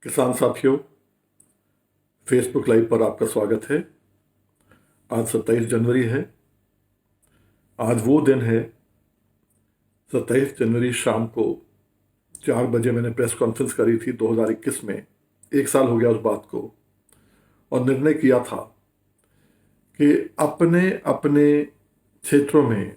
किसान साथियों, Facebook live पर आपका स्वागत है। आज 27 जनवरी है। आज वो दिन है, 27 जनवरी शाम को 4 बजे मैंने प्रेस कॉन्फ्रेंस करी थी 2021 में। 1 साल हो गया उस बात को, और निर्णय किया था कि अपने अपने क्षेत्रों में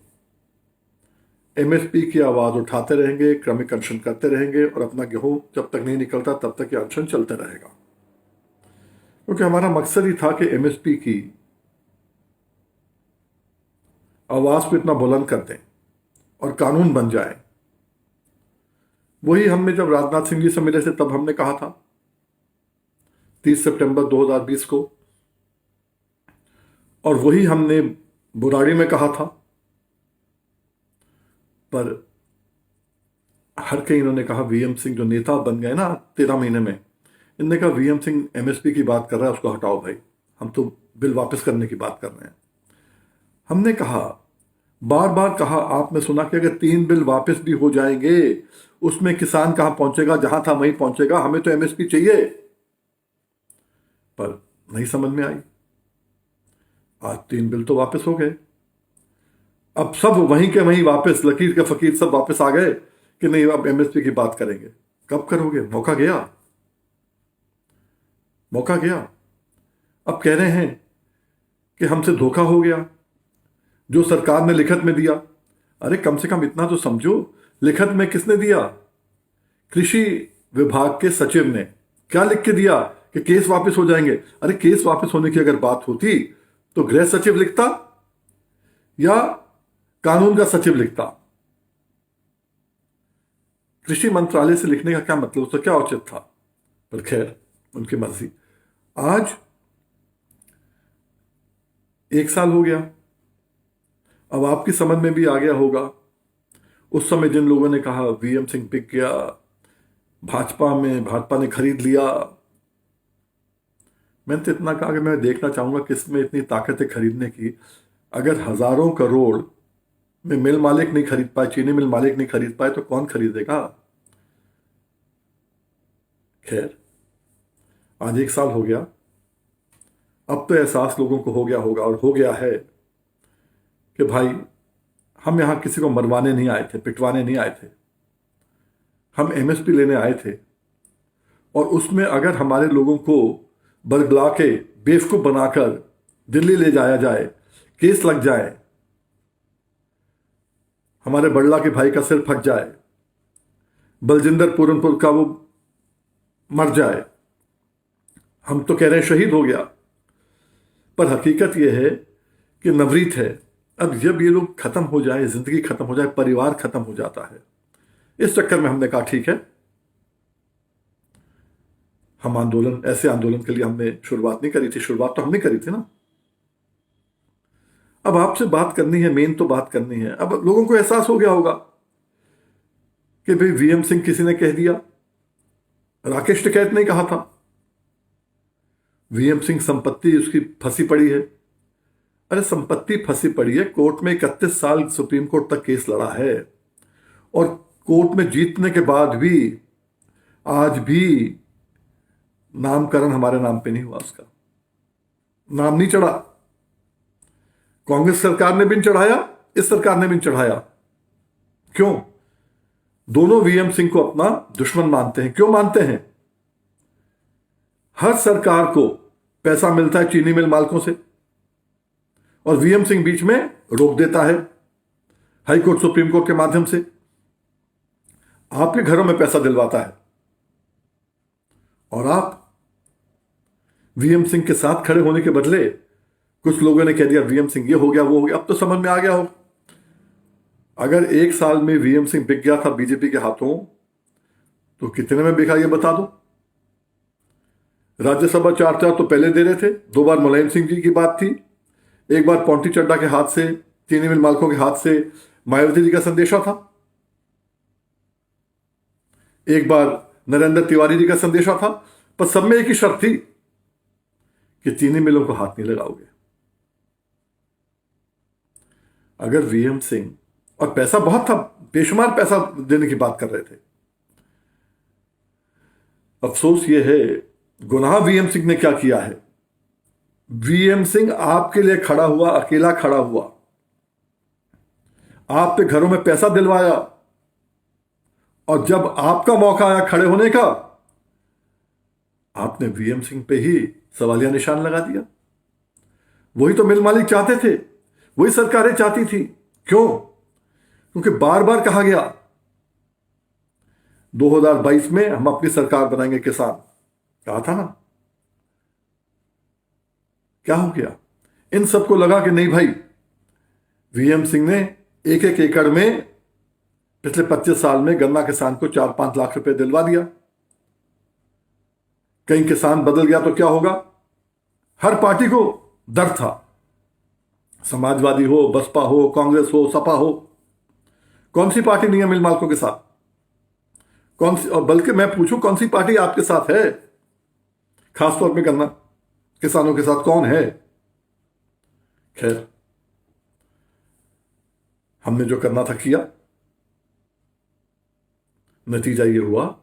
एमएसपी की आवाज़ उठाते रहेंगे, क्रमिक अनशन करते रहेंगे, और अपना गेहूं जब तक नहीं निकलता तब तक ये अनशन चलते रहेगा। क्योंकि हमारा मकसद ही था कि एमएसपी की आवाज़ को इतना बुलंद कर दें और कानून बन जाए। वही हमने जब राजनाथ सिंह जी से मिले थे तब हमने कहा था 30 सितंबर 2020 को, और वही हमने बुराड़ी में कहा था। पर हर कहीं इन्होंने कहा, वीएम सिंह जो नेता बन गए ना 13 महीने में, इनने कहा वीएम सिंह एमएसपी की बात कर रहा है, उसको हटाओ भाई, हम तो बिल वापस करने की बात कर रहे हैं। हमने कहा, बार बार कहा, आपने सुना कि अगर 3 बिल वापस भी हो जाएंगे उसमें किसान कहां पहुंचेगा? जहां था वहीं पहुंचेगा, हमें तो एमएसपी चाहिए। पर नहीं समझ में आई। आज 3 बिल तो वापस हो गए। अब सब वहीं के वहीं वापस, लकीर के फकीर सब वापस आ गए कि नहीं अब एमएसपी की बात करेंगे। कब करोगे? मौका गया, मौका गया। अब कह रहे हैं कि हमसे धोखा हो गया जो सरकार ने लिखत में दिया। अरे कम से कम इतना तो समझो, लिखत में किसने दिया? कृषि विभाग के सचिव ने क्या लिख के दिया कि केस वापस हो जाएंगे। अरे केस वापस होने की अगर बात होती तो गृह सचिव लिखता या कानून का सचिव लिखता। कृषि मंत्रालय से लिखने का क्या मतलब, उसका क्या औचित्य था? पर खैर, उनकी मर्जी। आज 1 साल हो गया। अब आपकी समझ में भी आ गया होगा, उस समय जिन लोगों ने कहा वीएम सिंह बिक गया, भाजपा ने खरीद लिया। मैंने तो इतना कहा कि मैं देखना चाहूंगा किसमें इतनी ताकत है खरीदने की। अगर हजारों करोड़ में मिल मालिक नहीं खरीद पाए, चीनी मिल मालिक नहीं खरीद पाए, तो कौन खरीदेगा? खैर, आज 1 साल हो गया। अब तो एहसास लोगों को हो गया होगा, और हो गया है, कि भाई हम यहां किसी को मरवाने नहीं आए थे, पिटवाने नहीं आए थे। हम एमएसपी लेने आए थे, और उसमें अगर हमारे लोगों को बरगला के बेवकूफ बनाकर दिल्ली ले जाया जाए, केस लग जाए, हमारे बड़ला के भाई का सिर फट जाए, बलजिंदर पूरनपुर का वो मर जाए, हम तो कह रहे हैं शहीद हो गया, पर हकीकत यह है कि नवरीत है। अब जब ये लोग खत्म हो जाए, जिंदगी खत्म हो जाए, परिवार खत्म हो जाता है। इस चक्कर में हमने कहा ठीक है, हम ऐसे आंदोलन के लिए हमने शुरुआत नहीं करी थी। शुरुआत तो हमने करी थी ना। अब आपसे बात करनी है, मेन तो बात करनी है। अब लोगों को एहसास हो गया होगा कि भाई वीएम सिंह किसी ने कह दिया, राकेश टिकैत ने कहा था। वीएम सिंह संपत्ति उसकी फंसी पड़ी है। अरे संपत्ति फंसी पड़ी है, कोर्ट में 31 साल सुप्रीम कोर्ट तक केस लड़ा है, और कोर्ट में जीतने के बाद भी आज भी नामकरण हमारे नाम पे नहीं हुआ, उसका नाम नहीं चढ़ा। कांग्रेस सरकार ने भी नहीं चढ़ाया, इस सरकार ने भी नहीं चढ़ाया। क्यों? दोनों वीएम सिंह को अपना दुश्मन मानते हैं। क्यों मानते हैं? हर सरकार को पैसा मिलता है चीनी मिल मालिकों से, और वीएम सिंह बीच में रोक देता है हाई कोर्ट सुप्रीम कोर्ट के माध्यम से, आपके घरों में पैसा दिलवाता है, और आप वीएम सिंह के साथ खड़े होने के बदले कुछ लोगों ने कह दिया वीएम सिंह ये हो गया वो हो गया। अब तो समझ में आ गया हो, अगर 1 साल में वीएम सिंह बिक गया था बीजेपी के हाथों, तो कितने में बिका ये बता दो। राज्यसभा 4 तो पहले दे रहे थे, 2 बार मुलायम सिंह जी की बात थी, एक बार पॉन्टी चड्डा के हाथ से, चीनी मिल मालिकों के हाथ से मायावती जी का संदेशा था, एक बार नरेंद्र तिवारी जी का संदेशा था। पर सब में एक ही शर्त थी कि चीनी मिलों को हाथ नहीं लगाओगे। अगर वीएम सिंह, और पैसा बहुत था, बेशुमार पैसा देने की बात कर रहे थे, अफसोस ये है, गुनाह वीएम सिंह ने क्या किया है। वीएम सिंह आपके लिए खड़ा हुआ, अकेला खड़ा हुआ, आप पे घरों में पैसा दिलवाया, और जब आपका मौका आया खड़े होने का, आपने वीएम सिंह पे ही सवालिया निशान लगा दिया। वही तो मिल मालिक चाहते थे, वही सरकारें चाहती थी। क्यों? क्योंकि बार बार कहा गया 2022 में हम अपनी सरकार बनाएंगे किसान, कहा था ना। क्या हो गया? इन सबको लगा कि नहीं भाई, वीएम सिंह ने एक एक एकड़ में पिछले 25 साल में गन्ना किसान को 4-5 लाख रुपए दिलवा दिया। कहीं किसान बदल गया तो क्या होगा? हर पार्टी को डर था, समाजवादी हो, बसपा हो, कांग्रेस हो, सपा हो, कौन सी पार्टी नहीं है मिल मालिकों के साथ? कौन सी? और बल्कि मैं पूछूं, कौन सी पार्टी आपके साथ है? खासतौर पे गन्ना किसानों के साथ कौन है? खैर, हमने जो करना था किया। नतीजा ये हुआ,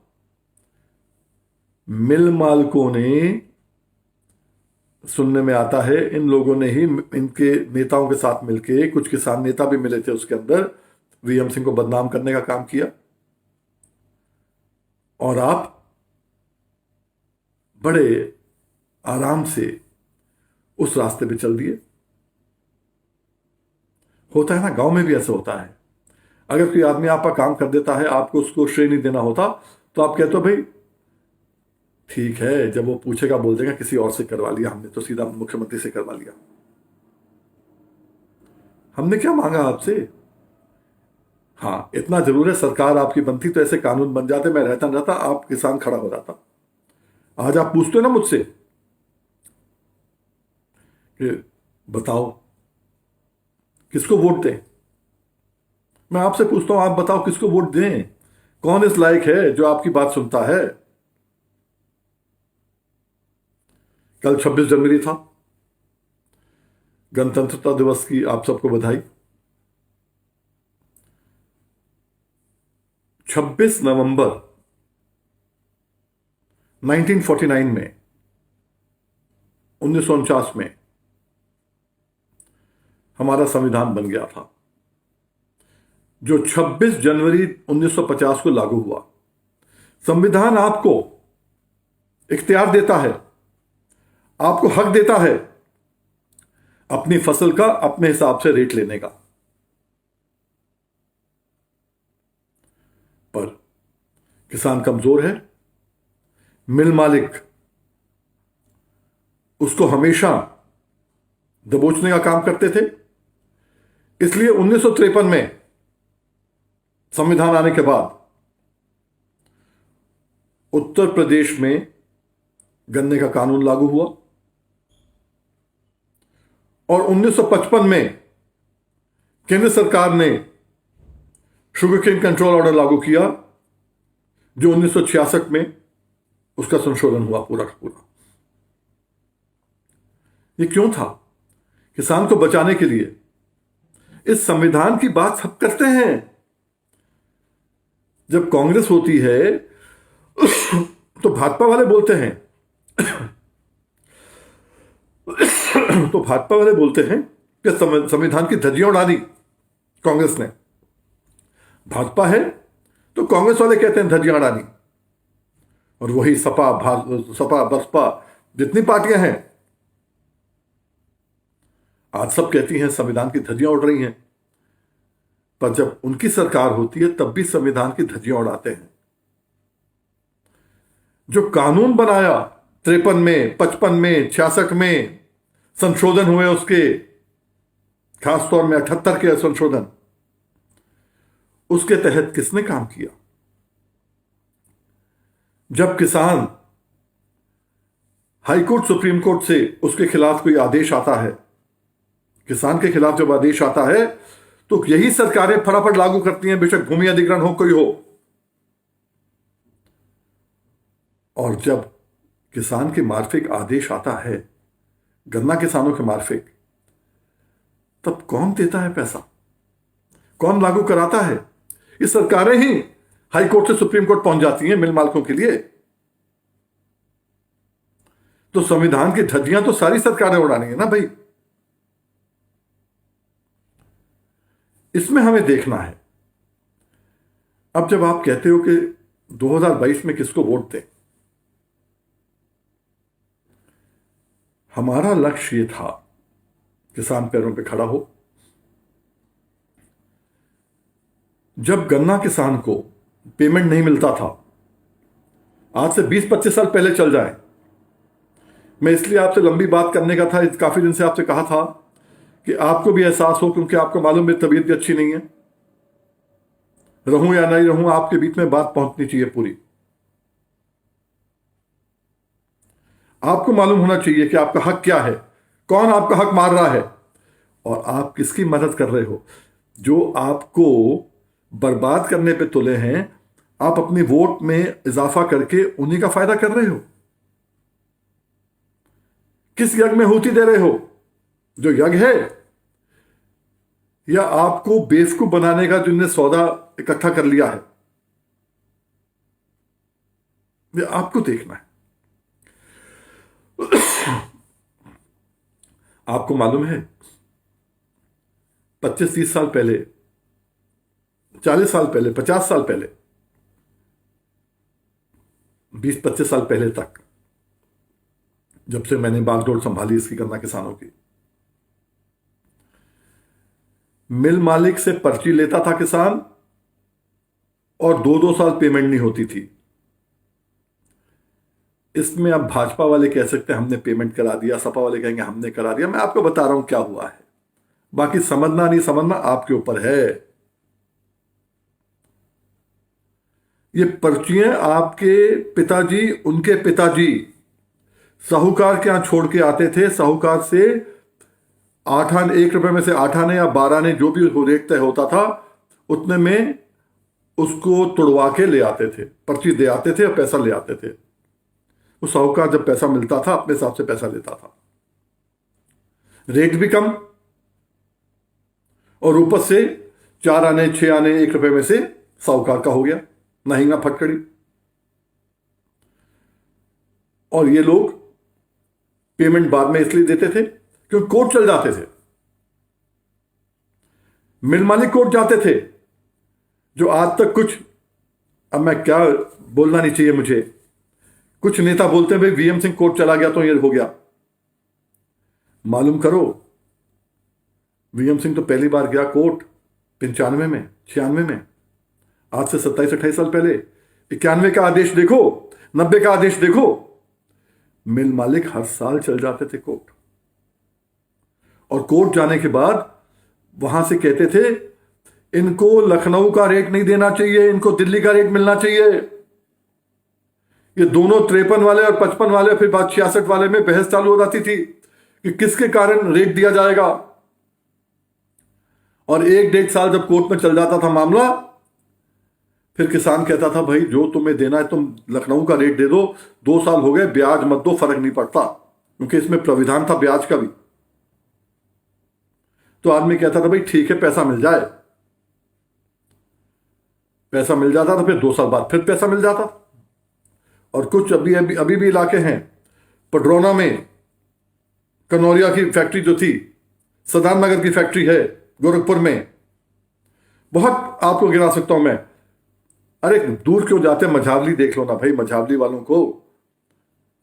मिल मालिकों ने, सुनने में आता है इन लोगों ने ही इनके नेताओं के साथ मिलके, कुछ किसान नेता भी मिले थे उसके अंदर, वीएम सिंह को बदनाम करने का काम किया। और आप बड़े आराम से उस रास्ते पे चल दिए। होता है ना, गांव में भी ऐसा होता है। अगर कोई आदमी आपका काम कर देता है, आपको उसको श्रेय नहीं देना होता, तो आप कहते हो भाई ठीक है, जब वो पूछेगा बोल देगा किसी और से करवा लिया, हमने तो सीधा मुख्यमंत्री से करवा लिया। हमने क्या मांगा आपसे? हाँ, इतना जरूर है, सरकार आपकी बनती तो ऐसे कानून बन जाते, मैं रहता न रहता आप किसान खड़ा हो जाता। आज आप पूछते हो ना मुझसे कि बताओ किसको वोट दें, मैं आपसे पूछता हूं, आप बताओ किसको वोट दें? कौन इस लायक है जो आपकी बात सुनता है? कल 26 जनवरी था, गणतंत्रता दिवस की आप सबको बधाई। 26 नवंबर 1949 में, 1949 में हमारा संविधान बन गया था, जो 26 जनवरी 1950 को लागू हुआ। संविधान आपको इख्तियार देता है, आपको हक देता है अपनी फसल का अपने हिसाब से रेट लेने का। पर किसान कमजोर है, मिल मालिक उसको हमेशा दबोचने का काम करते थे। इसलिए 1953 में संविधान आने के बाद उत्तर प्रदेश में गन्ने का कानून लागू हुआ, और 1955 में केंद्र सरकार ने शुगर केन कंट्रोल ऑर्डर लागू किया, जो 1966 में उसका संशोधन हुआ पूरा का पूरा। ये क्यों था? किसान को बचाने के लिए। इस संविधान की बात सब करते हैं। जब कांग्रेस होती है तो भाजपा वाले बोलते हैं तो भाजपा वाले बोलते हैं कि संविधान की धज्जियां उड़ा दी कांग्रेस ने। भाजपा है तो कांग्रेस वाले कहते हैं धज्जियां उड़ा दी, और वही सपा बसपा जितनी पार्टियां हैं आज सब कहती हैं संविधान की धज्जियां उड़ रही हैं। पर जब उनकी सरकार होती है तब भी संविधान की धज्जियां उड़ाते हैं। जो कानून बनाया 53 में, 55 में, 66 में संशोधन हुए उसके, खासतौर में 78 के संशोधन, उसके तहत किसने काम किया? जब किसान हाईकोर्ट सुप्रीम कोर्ट से उसके खिलाफ कोई आदेश आता है, किसान के खिलाफ जब आदेश आता है तो यही सरकारें फटाफट लागू करती हैं, बेशक भूमि अधिग्रहण हो कोई हो। और जब किसान के मार्फिक आदेश आता है, गन्ना किसानों के मार्फिक, तब कौन देता है पैसा? कौन लागू कराता है? ये सरकारें ही हाई कोर्ट से सुप्रीम कोर्ट पहुंच जाती हैं मिल मालिकों के लिए। तो संविधान की धज्जियां तो सारी सरकारें उड़ानी है ना भाई। इसमें हमें देखना है। अब जब आप कहते हो कि 2022 में किसको वोट दें, हमारा लक्ष्य ये था किसान पैरों पे खड़ा हो। जब गन्ना किसान को पेमेंट नहीं मिलता था, आज से 20-25 साल पहले चल जाए, मैं इसलिए आपसे लंबी बात करने का था, काफी दिन से आपसे कहा था कि आपको भी एहसास हो, क्योंकि आपको मालूम मेरी तबीयत भी अच्छी नहीं है, रहूं या नहीं रहूं आपके बीच में बात पहुंचनी चाहिए पूरी। आपको मालूम होना चाहिए कि आपका हक क्या है, कौन आपका हक मार रहा है और आप किसकी मदद कर रहे हो। जो आपको बर्बाद करने पे तुले हैं, आप अपनी वोट में इजाफा करके उन्हीं का फायदा कर रहे हो। किस यज्ञ में हुती दे रहे हो, जो यज्ञ है, या आपको बेवकूफ बनाने का जिनने सौदा इकट्ठा कर लिया है, ये आपको देखना है। आपको मालूम है 25-30 साल पहले, 40 साल पहले, 50 साल पहले, 20-25 साल पहले तक, जब से मैंने बागडोर संभाली इसकी गन्ना किसानों की, मिल मालिक से पर्ची लेता था किसान और 2-2 साल पेमेंट नहीं होती थी। इसमें अब भाजपा वाले कह सकते हैं हमने पेमेंट करा दिया, सपा वाले कहेंगे हमने करा दिया। मैं आपको बता रहा हूं क्या हुआ है, बाकी समझना नहीं समझना आपके ऊपर है। ये पर्चियां आपके पिताजी, उनके पिताजी साहूकार के यहां छोड़ के आते थे। साहूकार से 8 आने, 1 रुपए में से 8 आने या 12 आने, जो भी रेट तय होता था, उतने में उसको तुड़वा के ले आते थे, पर्ची दे आते थे और पैसा ले आते थे। वो साहूकार जब पैसा मिलता था अपने हिसाब से पैसा लेता था, रेट भी कम, और ऊपर से 4 आने, 6 आने, 1 रुपए में से साहूकार का हो गया, नहींगा फटकड़ी। और ये लोग पेमेंट बाद में इसलिए देते थे क्योंकि कोर्ट चल जाते थे, मिल मालिक कोर्ट जाते थे, जो आज तक कुछ, अब मैं क्या बोलना नहीं चाहिए मुझे, कुछ नेता बोलते हैं भाई वीएम सिंह कोर्ट चला गया तो ये हो गया। मालूम करो, वीएम सिंह तो पहली बार गया कोर्ट 95 में, 96 में, आज से 27-28 साल पहले। 91 का आदेश देखो, 90 का आदेश देखो, मिल मालिक हर साल चल जाते थे कोर्ट। और कोर्ट जाने के बाद वहां से कहते थे इनको लखनऊ का रेट नहीं देना चाहिए, इनको दिल्ली का रेट मिलना चाहिए। ये दोनों 53 वाले और 55 वाले, फिर बात 66 वाले में बहस चालू हो जाती थी कि किसके कारण रेट दिया जाएगा। और 1-1.5 साल जब कोर्ट में चल जाता था मामला, फिर किसान कहता था भाई जो तुम्हें देना है तुम लखनऊ का रेट दे दो, 2 साल हो गए, ब्याज मत दो, फर्क नहीं पड़ता, क्योंकि इसमें प्राविधान था ब्याज का भी। तो आदमी कहता था भाई ठीक है, पैसा मिल जाए, पैसा मिल जाता था, फिर 2 साल बाद फिर पैसा मिल जाता। और कुछ अभी भी इलाके हैं, पडरौना में कनौरिया की फैक्ट्री जो थी, सदान नगर की फैक्ट्री है गोरखपुर में, बहुत आपको गिरा सकता हूं मैं। अरे दूर क्यों जाते, मझावली देख लो ना भाई, मझावली वालों को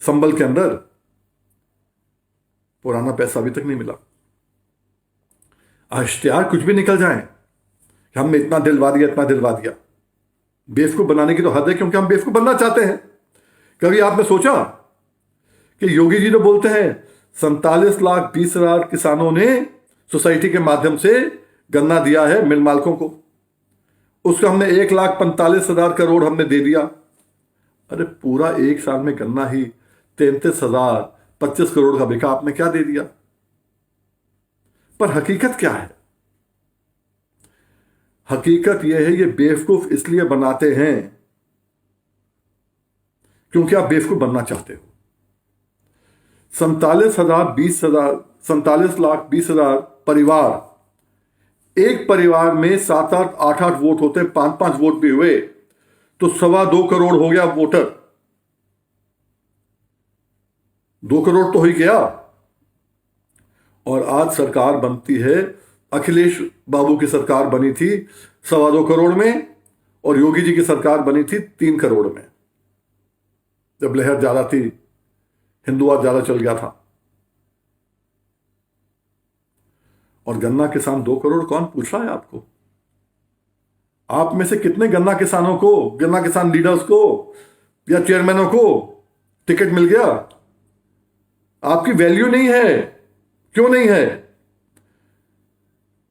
संबल के अंदर पुराना पैसा अभी तक नहीं मिला। इश्तिहार कुछ भी निकल जाए, हमने इतना दिलवा दिया, इतना दिलवा दिया, बेवकूफ बनाने की तो हद है, क्योंकि हम बेवकूफ बनना चाहते हैं। कभी आपने सोचा कि योगी जी जो बोलते हैं 47,20,000 किसानों ने सोसाइटी के माध्यम से गन्ना दिया है मिल मालिकों को, उसका हमने 1,45,000 करोड़ हमने दे दिया। अरे पूरा 1 साल में गन्ना ही 33,025 करोड़ का बिका, आपने क्या दे दिया। पर हकीकत क्या है? हकीकत यह है, ये बेवकूफ इसलिए बनाते हैं क्योंकि आप बेवकूफ बनना चाहते हो। 47,20,000 परिवार, एक परिवार में 7-8, 8-8 वोट होते हैं, 5-5 वोट भी हुए तो 2.25 करोड़ हो गया वोटर। 2 करोड़ तो हो ही गया। और आज सरकार बनती है, अखिलेश बाबू की सरकार बनी थी 2.25 करोड़ में, और योगी जी की सरकार बनी थी 3 करोड़ में, जब लहर ज्यादा थी, हिंदुवाद ज्यादा चल गया था। और गन्ना किसान 2 करोड़ कौन पूछ रहा है आपको? आप में से कितने गन्ना किसानों को, गन्ना किसान लीडर्स को या चेयरमैनों को टिकट मिल गया? आपकी वैल्यू नहीं है। क्यों नहीं है?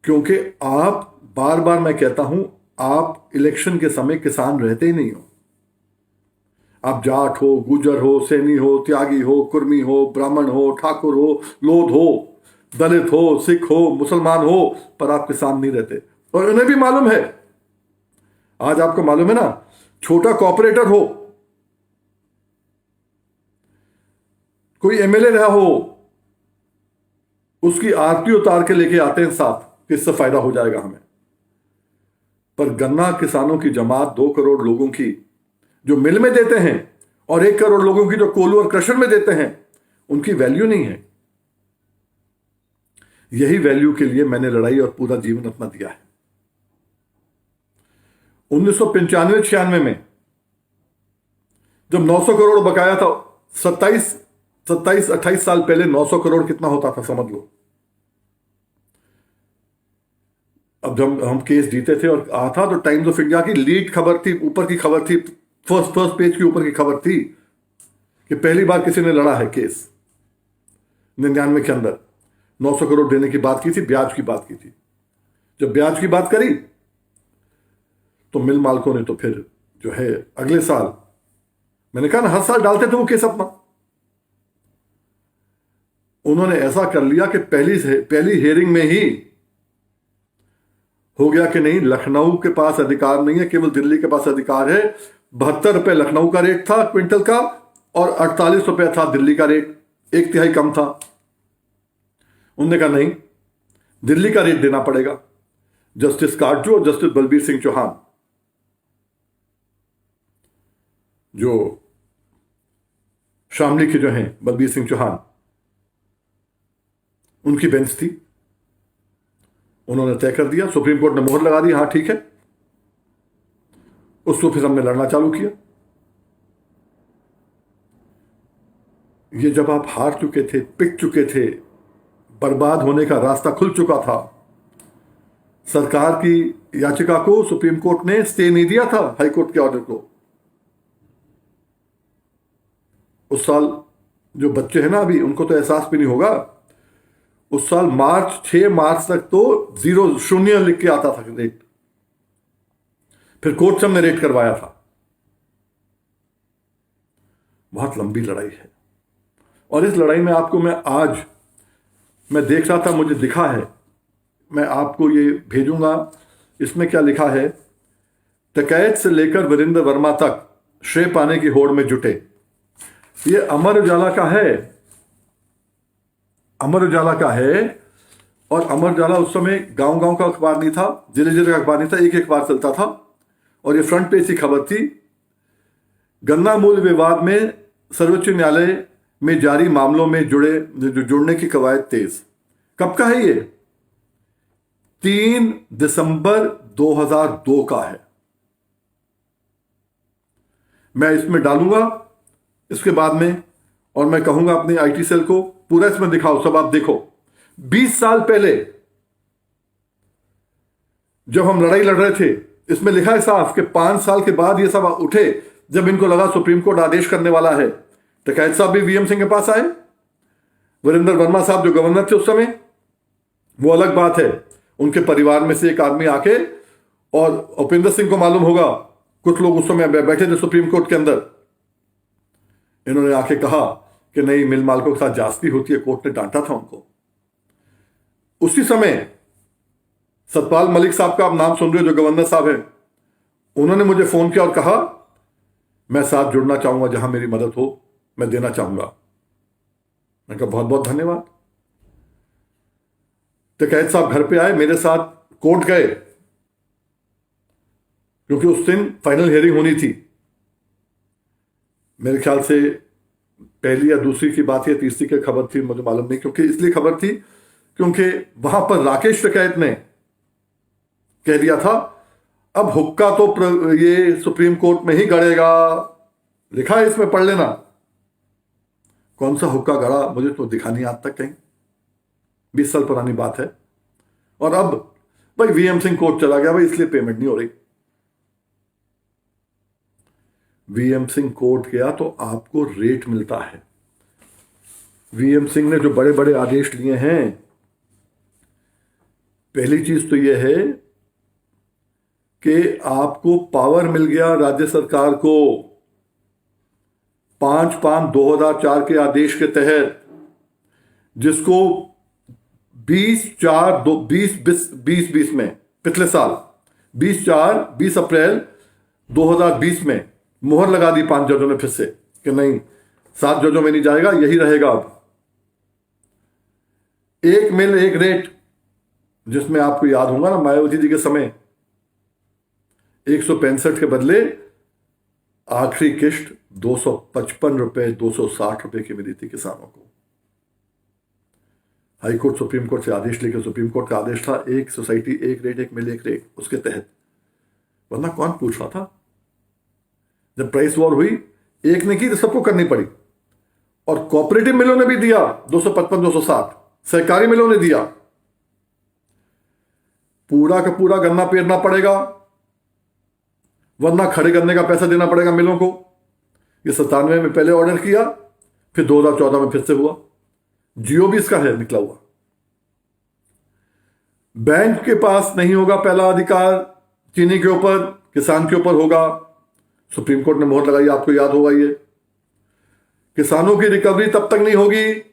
क्योंकि आप, बार बार मैं कहता हूं, आप इलेक्शन के समय किसान रहते ही नहीं हो। आप जाट हो, गुजर हो, सैनी हो, त्यागी हो, कुर्मी हो, ब्राह्मण हो, ठाकुर हो, लोध हो, दलित हो, सिख हो, मुसलमान हो, पर आप किसान नहीं रहते। और उन्हें भी मालूम है। आज आपको मालूम है ना, छोटा कॉर्पोरेटर हो, कोई एमएलए रहा हो, उसकी आरती उतार के लेके आते हैं साथ कि इससे फायदा हो जाएगा हमें। पर गन्ना किसानों की जमात 2 करोड़ लोगों की जो मिल में देते हैं, और 1 करोड़ लोगों की जो कोल्हू और क्रशर में देते हैं, उनकी वैल्यू नहीं है। यही वैल्यू के लिए मैंने लड़ाई और पूरा जीवन अपना दिया है। 1995-96 में जब 900 करोड़ बकाया था, 27-28 साल पहले 900 करोड़ कितना होता था समझ लो। अब जब हम केस जीते थे और आया था, तो टाइम्स ऑफ इंडिया की लीड खबर थी, ऊपर की खबर थी, फर्स्ट पेज की ऊपर की खबर थी कि पहली बार किसी ने लड़ा है केस 99 के अंदर। 900 करोड़ देने की बात की थी, ब्याज की बात की थी। जब ब्याज की बात करी तो मिल मालकों ने तो फिर जो है अगले साल, मैंने कहा ना हर साल डालते थे वो केस अपना, उन्होंने ऐसा कर लिया कि पहली हियरिंग में ही हो गया कि नहीं, लखनऊ के पास अधिकार नहीं है, केवल दिल्ली के पास अधिकार है। 72 रुपए लखनऊ का रेट था क्विंटल का, और 48 रुपए था दिल्ली का रेट, 1/3 कम था। उन्होंने कहा नहीं, दिल्ली का रेट देना पड़ेगा। जस्टिस काटजू और जस्टिस बलबीर सिंह चौहान, जो शामली के जो हैं बलबीर सिंह चौहान, उनकी बेंच थी, उन्होंने तय कर दिया। सुप्रीम कोर्ट ने मोहर लगा दी, हां ठीक है। उसको फिर हमने लड़ना चालू किया। ये जब आप हार चुके थे, पिट चुके थे, बर्बाद होने का रास्ता खुल चुका था, सरकार की याचिका को सुप्रीम कोर्ट ने स्टे नहीं दिया था, हाई कोर्ट के ऑर्डर को। उस साल जो बच्चे हैं ना अभी, उनको तो एहसास भी नहीं होगा। उस साल 6 मार्च तक तो 0 लिख के आता था रेट, फिर कोर्ट से हमने रेट करवाया था। बहुत लंबी लड़ाई है, और इस लड़ाई में आपको मैं देख रहा था, मुझे दिखा है, मैं आपको ये भेजूंगा। इसमें क्या लिखा है? टकैत से लेकर वीरेंद्र वर्मा तक श्रेय पाने की होड़ में जुटे। ये अमर उजाला का है, अमर उजाला का है। और अमर उजाला उस समय गांव गांव का अखबार नहीं था, जिले जिले का अखबार नहीं था, एक अखबार चलता था। और ये फ्रंट पेज की खबर थी, गन्ना मूल्य विवाद में सर्वोच्च न्यायालय में जारी मामलों में जुड़ने की कवायद तेज। कब का है ये? 3 दिसंबर 2002 का है। मैं इसमें डालूंगा इसके बाद में, और मैं कहूंगा अपने आईटी सेल को पूरा इसमें दिखाओ, सब आप देखो। 20 साल पहले जब हम लड़ाई लड़ रहे थे, इसमें लिखा है साफ कि 5 साल के बाद ये सब उठे, जब इनको लगा सुप्रीम कोर्ट आदेश करने वाला है। टकैत साहब भी वीएम सिंह के पास आए, वीरेंद्र वर्मा साहब जो गवर्नर थे उस समय, वो अलग बात है। उनके परिवार में से एक आदमी आके, और उपेंद्र सिंह को मालूम होगा, कुछ लोग उस समय बैठे थे सुप्रीम कोर्ट के अंदर, इन्होंने आके कहा कि नहीं, मिल मालकों के साथ जास्ती होती है। कोर्ट ने डांटा था उनको। उसी समय सतपाल मलिक साहब का आप नाम सुन रहे हो, जो गवर्नर साहब हैं, उन्होंने मुझे फोन किया और कहा मैं साथ जुड़ना चाहूंगा, जहां मेरी मदद हो मैं देना चाहूंगा। मैं कहा बहुत बहुत धन्यवाद। टकैत साहब घर पे आए, मेरे साथ कोर्ट गए, क्योंकि उस दिन फाइनल हियरिंग होनी थी। मेरे ख्याल से पहली या दूसरी की बात या तीसरी की खबर थी मुझे मालूम नहीं, क्योंकि इसलिए खबर थी क्योंकि वहां पर राकेश टिकैत ने कह दिया था अब हुक्का तो ये सुप्रीम कोर्ट में ही गड़ेगा। लिखा है इसमें, पढ़ लेना। कौन सा हुक्का गड़ा मुझे तो दिखा नहीं आज तक कहीं। 20 साल पुरानी बात है। और अब भाई वीएम सिंह कोर्ट चला गया भाई, इसलिए पेमेंट नहीं हो रही। वीएम सिंह कोर्ट गया तो आपको रेट मिलता है। वीएम सिंह ने जो बड़े बड़े आदेश लिए हैं, पहली चीज तो यह है कि आपको पावर मिल गया राज्य सरकार को 5/5/2004 के आदेश के तहत, जिसको 20/4/2020 में, पिछले साल 20 अप्रैल 2020 में मोहर लगा दी 5 जजों ने फिर से कि नहीं 7 जजों में नहीं जाएगा, यही रहेगा। अब एक मिल एक रेट, जिसमें आपको याद होगा ना मायावती जी के समय 165 के बदले आखिरी किश्त 255 रुपए 260 रुपए की मिली थी किसानों को। हाईकोर्ट सुप्रीम कोर्ट से आदेश लेकर, सुप्रीम कोर्ट का आदेश था एक सोसाइटी एक रेट, एक मिल एक रेट, उसके तहत। वरना कौन पूछ रहा था? जब प्राइस वॉर हुई, एक ने की तो सबको करनी पड़ी। और कोऑपरेटिव मिलों ने भी दिया 255 260, सहकारी मिलों ने दिया। पूरा का पूरा गन्ना पेरना पड़ेगा, वरना खड़े गन्ने का पैसा देना पड़ेगा मिलों को। ये 97 में पहले ऑर्डर किया, फिर 2014 में फिर से हुआ। जियो भी इसका है निकला हुआ। बैंक के पास नहीं होगा पहला अधिकार चीनी के ऊपर, किसान के ऊपर होगा। सुप्रीम कोर्ट ने मोहर लगाई, आपको याद होगा ये। किसानों की रिकवरी तब तक नहीं होगी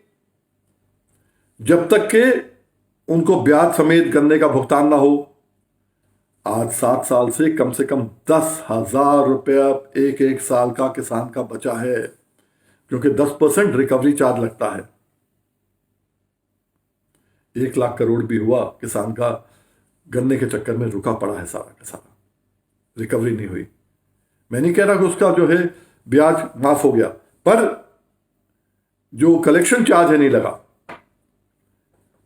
जब तक कि उनको ब्याज समेत गन्ने का भुगतान ना हो। आज 7 साल से कम 10,000 रुपया एक साल का किसान का बचा है, क्योंकि 10% रिकवरी चार्ज लगता है। 1 लाख करोड़ भी हुआ किसान का, गन्ने के चक्कर में रुका पड़ा है सारा का सारा, रिकवरी नहीं हुई। मैं नहीं कह रहा कि उसका जो है ब्याज माफ हो गया, पर जो कलेक्शन चार्ज है नहीं लगा।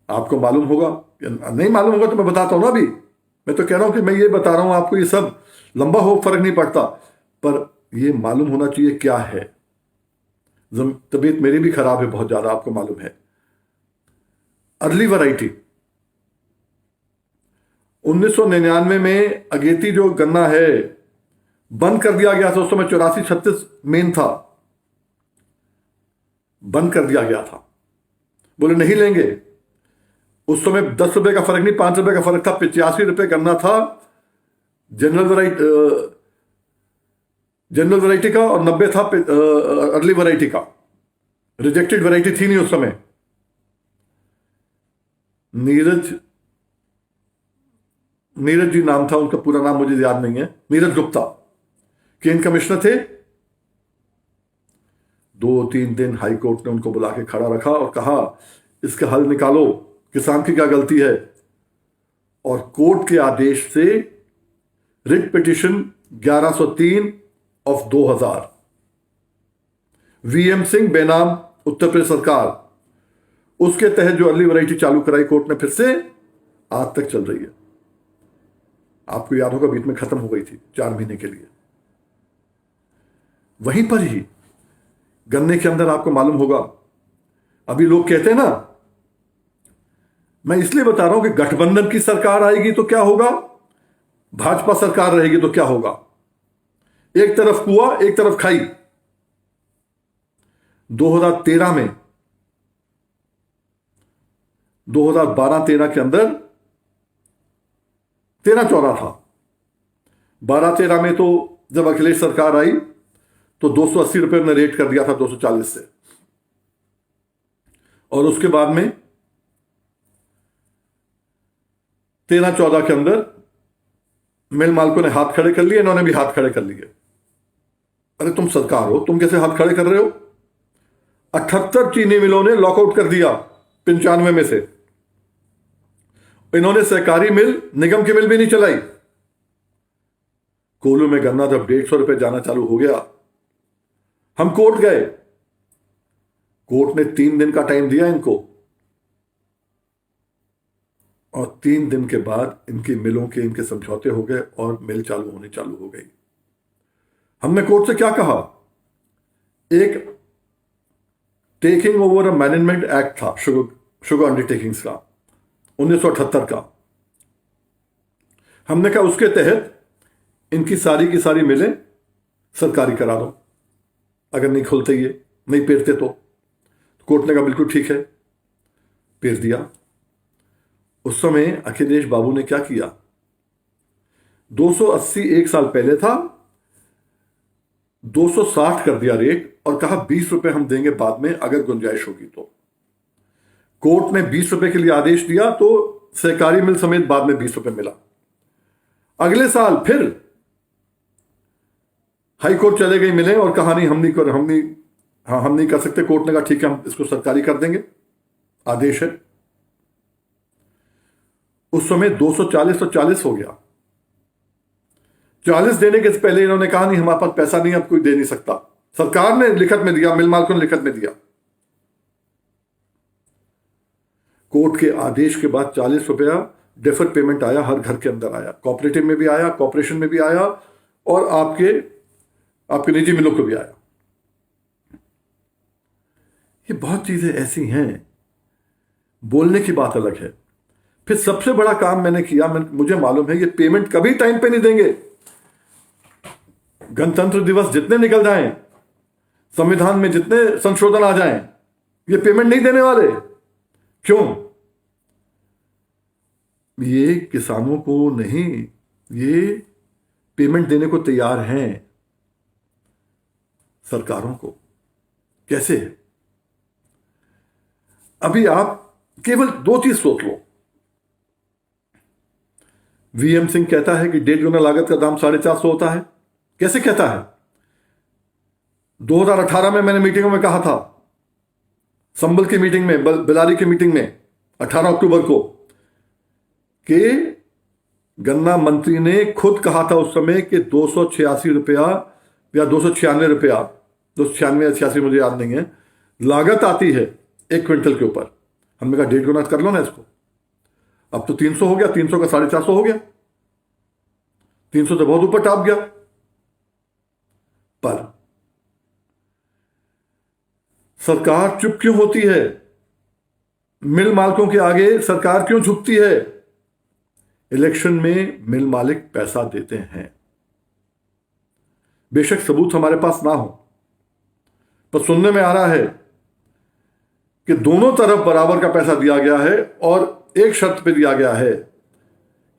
आपको मालूम होगा, नहीं मालूम होगा तो मैं बताता हूं ना। अभी मैं तो कह रहा हूं कि मैं ये बता रहा हूं आपको, ये सब लंबा हो फर्क नहीं पड़ता, पर ये मालूम होना चाहिए क्या है। तबीयत मेरी भी खराब है बहुत ज्यादा, आपको मालूम है। अर्ली वैरायटी 1999 में अगेती जो गन्ना है बंद कर दिया गया था। उस समय 84-36 मेन था, बंद कर दिया गया था। बोले नहीं लेंगे। उस समय 10 रुपए का फर्क नहीं, 5 रुपए का फर्क था। 85 रुपए गन्ना था जनरल वैरायटी का, और 90 था अर्ली वैरायटी का। रिजेक्टेड वैरायटी थी नहीं उस समय। नीरज जी नाम था उनका, पूरा नाम मुझे याद नहीं है। नीरज गुप्ता केन कमिश्नर थे। 2-3 दिन हाई कोर्ट ने उनको बुला के खड़ा रखा और कहा इसका हल निकालो, किसान की क्या गलती है। और कोर्ट के आदेश से writ petition 1103 of 2000, VM Singh बेनाम उत्तर प्रदेश सरकार, उसके तहत जो अर्ली वैरायटी चालू कराई कोर्ट ने फिर से, आज तक चल रही है। आपको याद होगा बीच में खत्म हो गई थी 4 महीने के लिए। वहीं पर ही गन्ने के अंदर आपको मालूम होगा, अभी लोग कहते हैं ना, मैं इसलिए बता रहा हूं कि गठबंधन की सरकार आएगी तो क्या होगा, भाजपा सरकार रहेगी तो क्या होगा। एक तरफ कुआं एक तरफ खाई। 2013 में 2012-13 के अंदर 13-14 था। 12-13 में तो जब अखिलेश सरकार आई तो 280 रुपए में रेट कर दिया था 240 से। और उसके बाद में 13-14 के अंदर मिल मालिकों ने हाथ खड़े कर लिए, इन्होंने भी हाथ खड़े कर लिए। अरे तुम सरकार हो, तुम कैसे हाथ खड़े कर रहे हो? 78 चीनी मिलों ने लॉकआउट कर दिया 95 में से। इन्होंने सहकारी मिल, निगम की मिल भी नहीं चलाई। कोल्हू में गन्ना जब 150 रुपए जाना चालू हो गया, हम कोर्ट गए, कोर्ट ने 3 दिन का टाइम दिया इनको, और 3 दिन के बाद इनकी मिलों के इनके समझौते हो गए और मिल चालू हो गई। हमने कोर्ट से क्या कहा? एक taking over a management act था शुगर अंडरटेकिंग्स का 1978 का। हमने कहा उसके तहत इनकी सारी की सारी मिलें सरकारी करा दो, अगर नहीं खुलते ये नहीं पेरते तो। कोर्ट ने कहा बिल्कुल ठीक है, पेर दिया। उस समय अखिलेश बाबू ने क्या किया? 280 एक साल पहले था, 260 कर दिया रेट और कहा 20 रुपए हम देंगे बाद में अगर गुंजाइश होगी तो। कोर्ट ने 20 रुपए के लिए आदेश दिया तो सहकारी मिल समेत बाद में 20 रुपए मिला। अगले साल फिर हाई कोर्ट चले गई मिले और कहा नहीं हम नहीं कर सकते। कोर्ट ने कहा ठीक है हम इसको सरकारी कर देंगे, आदेश है। उस समय 240 तो 40 हो गया। 40 देने के पहले इन्होंने कहा नहीं हमारे पास पैसा नहीं, अब कोई दे नहीं सकता। सरकार ने लिखत में दिया, मिल मालिकों ने लिखत में दिया। कोर्ट के आदेश के बाद 40 रुपया डेफर्ड पेमेंट आया, हर घर के अंदर आया, कोऑपरेटिव में भी आया, कॉर्पोरेशन में भी आया और आपके निजी मिलों को भी आया। ये बहुत चीजें ऐसी हैं, बोलने की बात अलग है। फिर सबसे बड़ा काम मैंने किया, मुझे मालूम है ये पेमेंट कभी टाइम पे नहीं देंगे। गणतंत्र दिवस जितने निकल जाएं, संविधान में जितने संशोधन आ जाएं, ये पेमेंट नहीं देने वाले। क्यों? ये किसानों को नहीं, ये पेमेंट देने को तैयार हैं सरकारों को। कैसे? अभी आप केवल 2 चीज सोच लो। वीएम सिंह कहता है कि 1.5 गुना लागत का दाम 450 होता है। कैसे कहता है? 2018 में मैंने मीटिंगों में कहा था, संबल की मीटिंग में, बिलारी की मीटिंग में 18 अक्टूबर को, कि गन्ना मंत्री ने खुद कहा था उस समय कि 286 रुपया या 296 रुपया, 296 या 86 मुझे याद नहीं है, लागत आती है 1 क्विंटल के ऊपर। हमने कहा 1.5 गुना कर लो ना इसको। अब तो 300 हो गया, 300 का 450 हो गया, 300 से बहुत ऊपर टाप गया। पर सरकार चुप क्यों होती है? मिल मालिकों के आगे सरकार क्यों झुकती है? इलेक्शन में मिल मालिक पैसा देते हैं, बेशक सबूत हमारे पास ना हो, पर सुनने में आ रहा है कि दोनों तरफ बराबर का पैसा दिया गया है और एक शर्त पे दिया गया है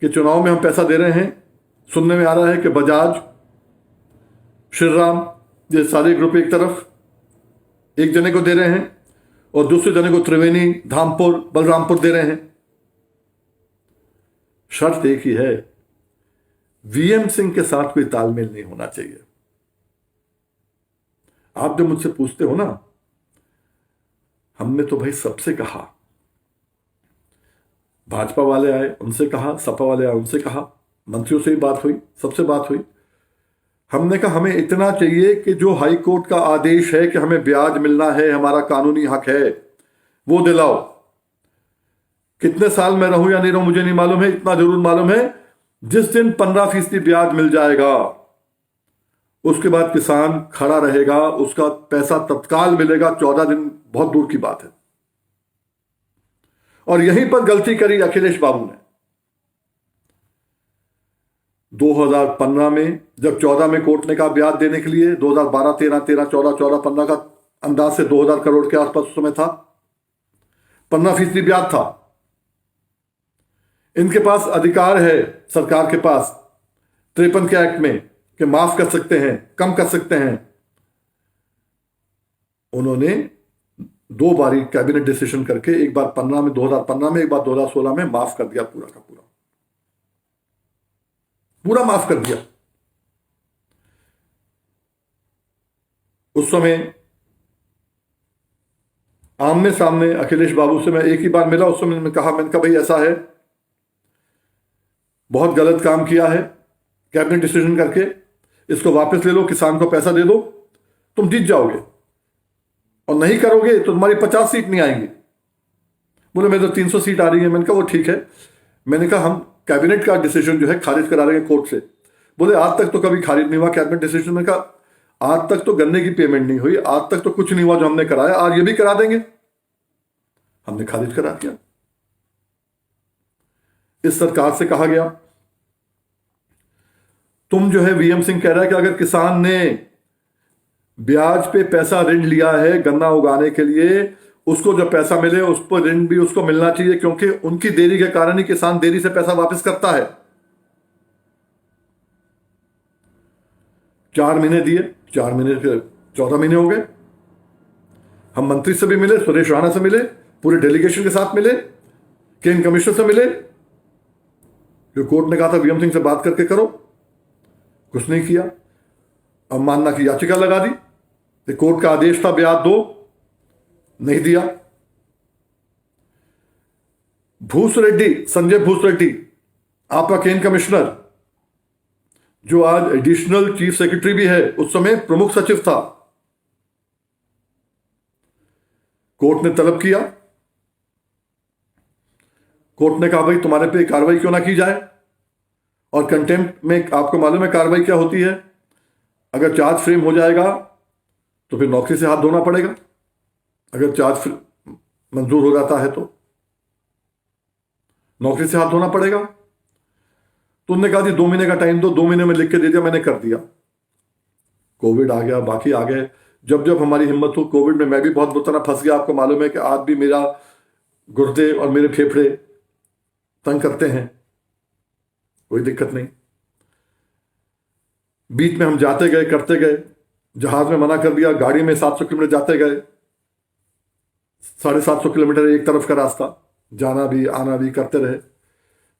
कि चुनाव में हम पैसा दे रहे हैं। सुनने में आ रहा है कि बजाज, श्रीराम, ये सारे ग्रुप एक तरफ एक जने को दे रहे हैं और दूसरे जने को त्रिवेणी, धामपुर, बलरामपुर दे रहे हैं। शर्त एक ही है, वीएम सिंह के साथ कोई तालमेल नहीं होना चाहिए। आप जब मुझसे पूछते हो ना, हमने तो भाई सबसे कहा, भाजपा वाले आए उनसे कहा, सपा वाले आए उनसे कहा, मंत्रियों से ही बात हुई, सबसे बात हुई। हमने कहा हमें इतना चाहिए कि जो हाई कोर्ट का आदेश है कि हमें ब्याज मिलना है, हमारा कानूनी हक है, वो दिलाओ। कितने साल में रहूं या नहीं रहूं मुझे नहीं मालूम है, इतना जरूर मालूम है जिस दिन 15% ब्याज मिल जाएगा उसके बाद किसान खड़ा रहेगा, उसका पैसा तत्काल मिलेगा। 14 दिन बहुत दूर की बात है। और यहीं पर गलती करी अखिलेश बाबू ने। 2015 में जब 14 में कोर्ट ने कहा ब्याज देने के लिए, 2012, 13, 13, 14, 14, 15 का अंदाज से 2000 करोड़ के आसपास उस समय था, 15% ब्याज था। इनके पास अधिकार है, सरकार के पास 53 के एक्ट में, कि माफ कर सकते हैं, कम कर सकते हैं। उन्होंने 2 बारी कैबिनेट डिसीजन करके, एक बार 2015 में, एक बार 2016 में माफ कर दिया, पूरा का पूरा माफ कर दिया। उस समय आमने सामने अखिलेश बाबू से मैं एक ही बार मिला। उस समय मैंने कहा भाई ऐसा है, बहुत गलत काम किया है, कैबिनेट डिसीजन करके इसको वापस ले लो, किसान को पैसा दे दो, तुम जीत जाओगे। और नहीं करोगे तो तुम्हारी 50 सीट नहीं आएंगी। बोले मेरे तो 300 सीट आ रही है। मैंने कहा वो ठीक है। मैंने कहा हम कैबिनेट का डिसीजन जो है खारिज करा देंगे कोर्ट से। बोले आज तक तो कभी खारिज नहीं हुआ कैबिनेट डिसीजन। मैंने कहा आज तक तो गन्ने की पेमेंट नहीं हुई, आज तक तो कुछ नहीं हुआ जो हमने कराया, आज ये भी करा देंगे। हमने खारिज करा दिया। इस सरकार से कहा गया तुम जो है, वीएम सिंह कह रहा है कि अगर किसान ने ब्याज पे पैसा ऋण लिया है गन्ना उगाने के लिए, उसको जब पैसा मिले उस पर ऋण भी उसको मिलना चाहिए, क्योंकि उनकी देरी के कारण ही किसान देरी से पैसा वापस करता है। 4 महीने दिए, 4 महीने से 14 महीने हो गए। हम मंत्री से भी मिले, सुरेश राणा से मिले, पूरे डेलीगेशन के साथ मिले, केन कमिश्नर से मिले। जो कोर्ट ने कहा था वीएम सिंह से बात करके करो, कुछ नहीं किया। अवमानना की याचिका लगा दी। कोर्ट का आदेश था ब्याज दो, नहीं दिया। भूसरेड्डी, संजय भूसरेड्डी, आपका केन कमिश्नर, जो आज एडिशनल चीफ सेक्रेटरी भी है, उस समय प्रमुख सचिव था। कोर्ट ने तलब किया। कोर्ट ने कहा भाई तुम्हारे पे कार्रवाई क्यों ना की जाए। और कंटेम्प्ट में आपको मालूम है कार्रवाई क्या होती है, अगर चार्ज फ्रेम हो जाएगा तो फिर नौकरी से हाथ धोना पड़ेगा। अगर चार्ज मंजूर हो जाता है तो नौकरी से हाथ धोना पड़ेगा। तो उन्होंने कहा जी 2 महीने का टाइम दो, 2 महीने में लिख के दे दिया। मैंने कर दिया। कोविड आ गया, बाकी आ गए। जब जब हमारी हिम्मत हो, कोविड में मैं भी बहुत बुरी तरह फंस गया। आपको मालूम है कि आज भी मेरा गुर्दे और मेरे फेफड़े तंग करते हैं, कोई दिक्कत नहीं। बीच में हम जाते गए, करते गए। जहाज में मना कर दिया, गाड़ी में 700 किलोमीटर जाते गए। 750 किलोमीटर एक तरफ का रास्ता, जाना भी आना भी करते रहे।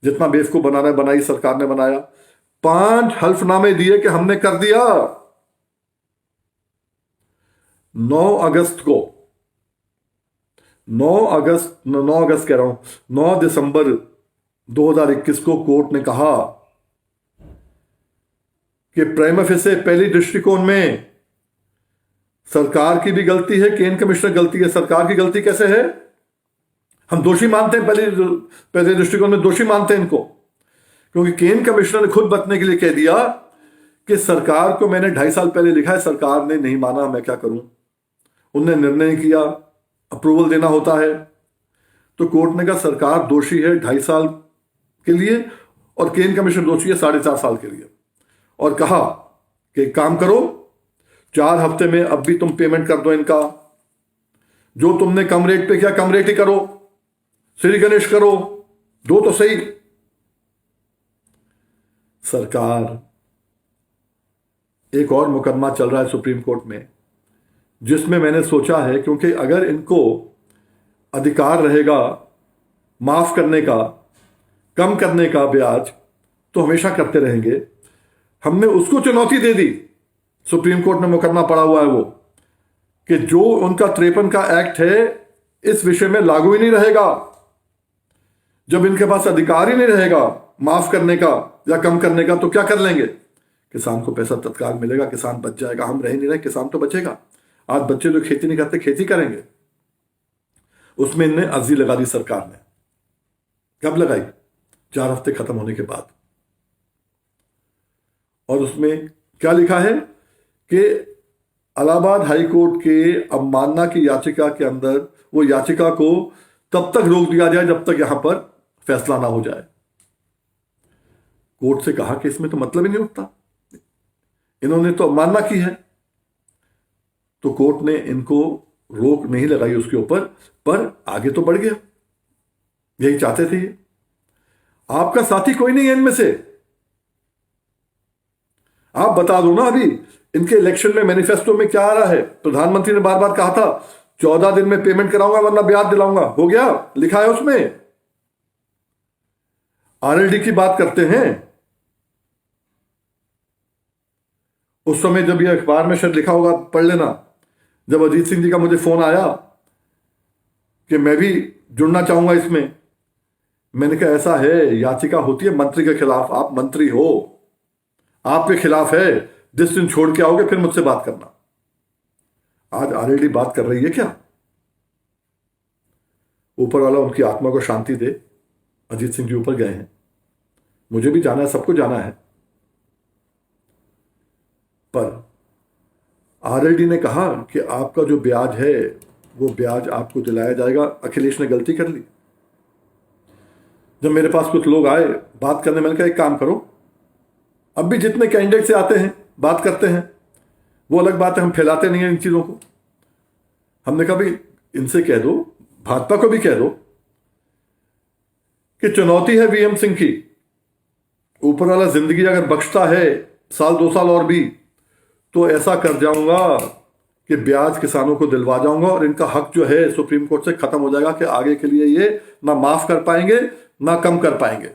जितना बेवकूफ बनाना बनाई सरकार ने बनाया। 5 हल्फनामे दिए कि हमने कर दिया। 9 अगस्त को, 9 अगस्त कह रहा हूं, 9 दिसंबर 2021 को कोर्ट ने कहा कि प्राइमा फेसे पहली दृष्टिकोण में सरकार की भी गलती है, केन कमिश्नर गलती है। सरकार की गलती कैसे है? हम दोषी मानते हैं, पहले दृष्टिकोण में दोषी मानते हैं इनको, क्योंकि केन कमिश्नर ने खुद बतने के लिए कह दिया कि सरकार को मैंने 2.5 साल पहले लिखा है, सरकार ने नहीं माना, मैं क्या करूं। उनने निर्णय किया, अप्रूवल देना होता है। तो कोर्ट ने कहा सरकार दोषी है 2.5 साल के लिए और केन कमिश्नर दोषी है 4.5 साल के लिए। और कहा कि काम करो, 4 हफ्ते में अब भी तुम पेमेंट कर दो इनका। जो तुमने कम रेट पे किया कम रेट ही करो, श्री गणेश करो, दो तो सही। सरकार, एक और मुकदमा चल रहा है सुप्रीम कोर्ट में, जिसमें मैंने सोचा है क्योंकि अगर इनको अधिकार रहेगा माफ करने का, कम करने का ब्याज, तो हमेशा करते रहेंगे। हमने उसको चुनौती दे दी, सुप्रीम कोर्ट में मुकदमा पड़ा हुआ है वो, कि जो उनका 53 का एक्ट है इस विषय में लागू ही नहीं रहेगा। जब इनके पास अधिकार ही नहीं रहेगा माफ करने का या कम करने का, तो क्या कर लेंगे? किसान को पैसा तत्काल मिलेगा, किसान बच जाएगा। हम रह नहीं रहे, किसान तो बचेगा। आज बच्चे जो खेती नहीं करते खेती करेंगे। उसमें इनने अर्जी लगा दी सरकार ने। कब लगाई? 4 हफ्ते खत्म होने के बाद। और उसमें क्या लिखा है कि इलाहाबाद हाई कोर्ट के अवमानना की याचिका के अंदर वो याचिका को तब तक रोक दिया जाए जब तक यहां पर फैसला ना हो जाए। कोर्ट से कहा कि इसमें तो मतलब ही नहीं उठता, इन्होंने तो अवमानना की है। तो कोर्ट ने इनको रोक नहीं लगाई उसके ऊपर, पर आगे तो बढ़ गया। यही चाहते थे ये। आपका साथी कोई नहीं है इनमें से। आप बता दो ना, अभी इनके इलेक्शन में मैनिफेस्टो में क्या आ रहा है? प्रधानमंत्री ने बार बार कहा था 14 दिन में पेमेंट कराऊंगा वरना ब्याज दिलाऊंगा। हो गया, लिखा है उसमें। आरएलडी की बात करते हैं। उस समय जब यह अखबार में शायद लिखा होगा, पढ़ लेना, जब अजीत सिंह जी का मुझे फोन आया कि मैं भी जुड़ना चाहूंगा इसमें, मैंने कहा ऐसा है, याचिका होती है मंत्री के खिलाफ, आप मंत्री हो, आपके खिलाफ है, जिस दिन छोड़ के आओगे फिर मुझसे बात करना। आज आरएलडी बात कर रही है क्या? ऊपर वाला उनकी आत्मा को शांति दे। अजीत सिंह जी ऊपर गए हैं, मुझे भी जाना है, सबको जाना है, पर आरएलडी ने कहा कि आपका जो ब्याज है वो ब्याज आपको दिलाया जाएगा। अखिलेश ने गलती कर ली। जब मेरे पास कुछ लोग आए बात करने, मैंने कहा एक काम करो, अब भी जितने कैंडिडेट से आते हैं बात करते हैं, वो अलग बात है, हम फैलाते नहीं हैं इन चीज़ों को। हमने कहा भाई इनसे कह दो, भाजपा को भी कह दो कि चुनौती है वीएम सिंह की, ऊपर वाला जिंदगी अगर बख्शता है साल 2 साल और भी, तो ऐसा कर जाऊंगा कि ब्याज किसानों को दिलवा जाऊंगा और इनका हक जो है सुप्रीम कोर्ट से खत्म हो जाएगा कि आगे के लिए ये ना माफ कर पाएंगे ना कम कर पाएंगे,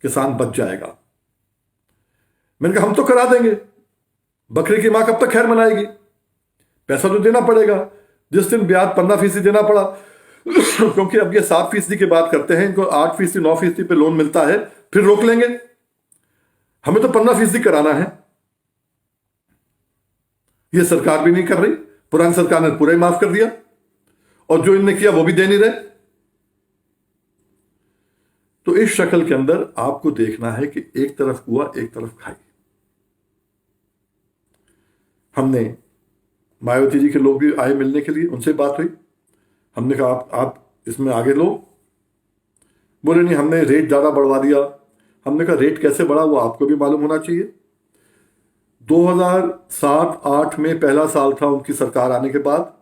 किसान बच जाएगा। मैंने कहा हम तो करा देंगे, बकरी की मां कब तक खैर मनाएगी, पैसा तो देना पड़ेगा। जिस दिन ब्याज 15% देना पड़ा क्योंकि अब ये 7% की बात करते हैं, इनको 8% 9% पे लोन मिलता है, फिर रोक लेंगे। हमें तो 15% कराना है। ये सरकार भी नहीं कर रही, पुरानी सरकार ने पूरा ही माफ कर दिया, और जो इनने किया वो भी दे नहीं रहे। तो इस शक्ल के अंदर आपको देखना है कि एक तरफ कुआ एक तरफ खाई। हमने मायावती जी के लोग भी आए मिलने के लिए, उनसे बात हुई। हमने कहा आप इसमें आगे लो। बोले नहीं, हमने रेट ज़्यादा बढ़वा दिया। हमने कहा रेट कैसे बढ़ा वो आपको भी मालूम होना चाहिए। 2007-8 में पहला साल था उनकी सरकार आने के बाद,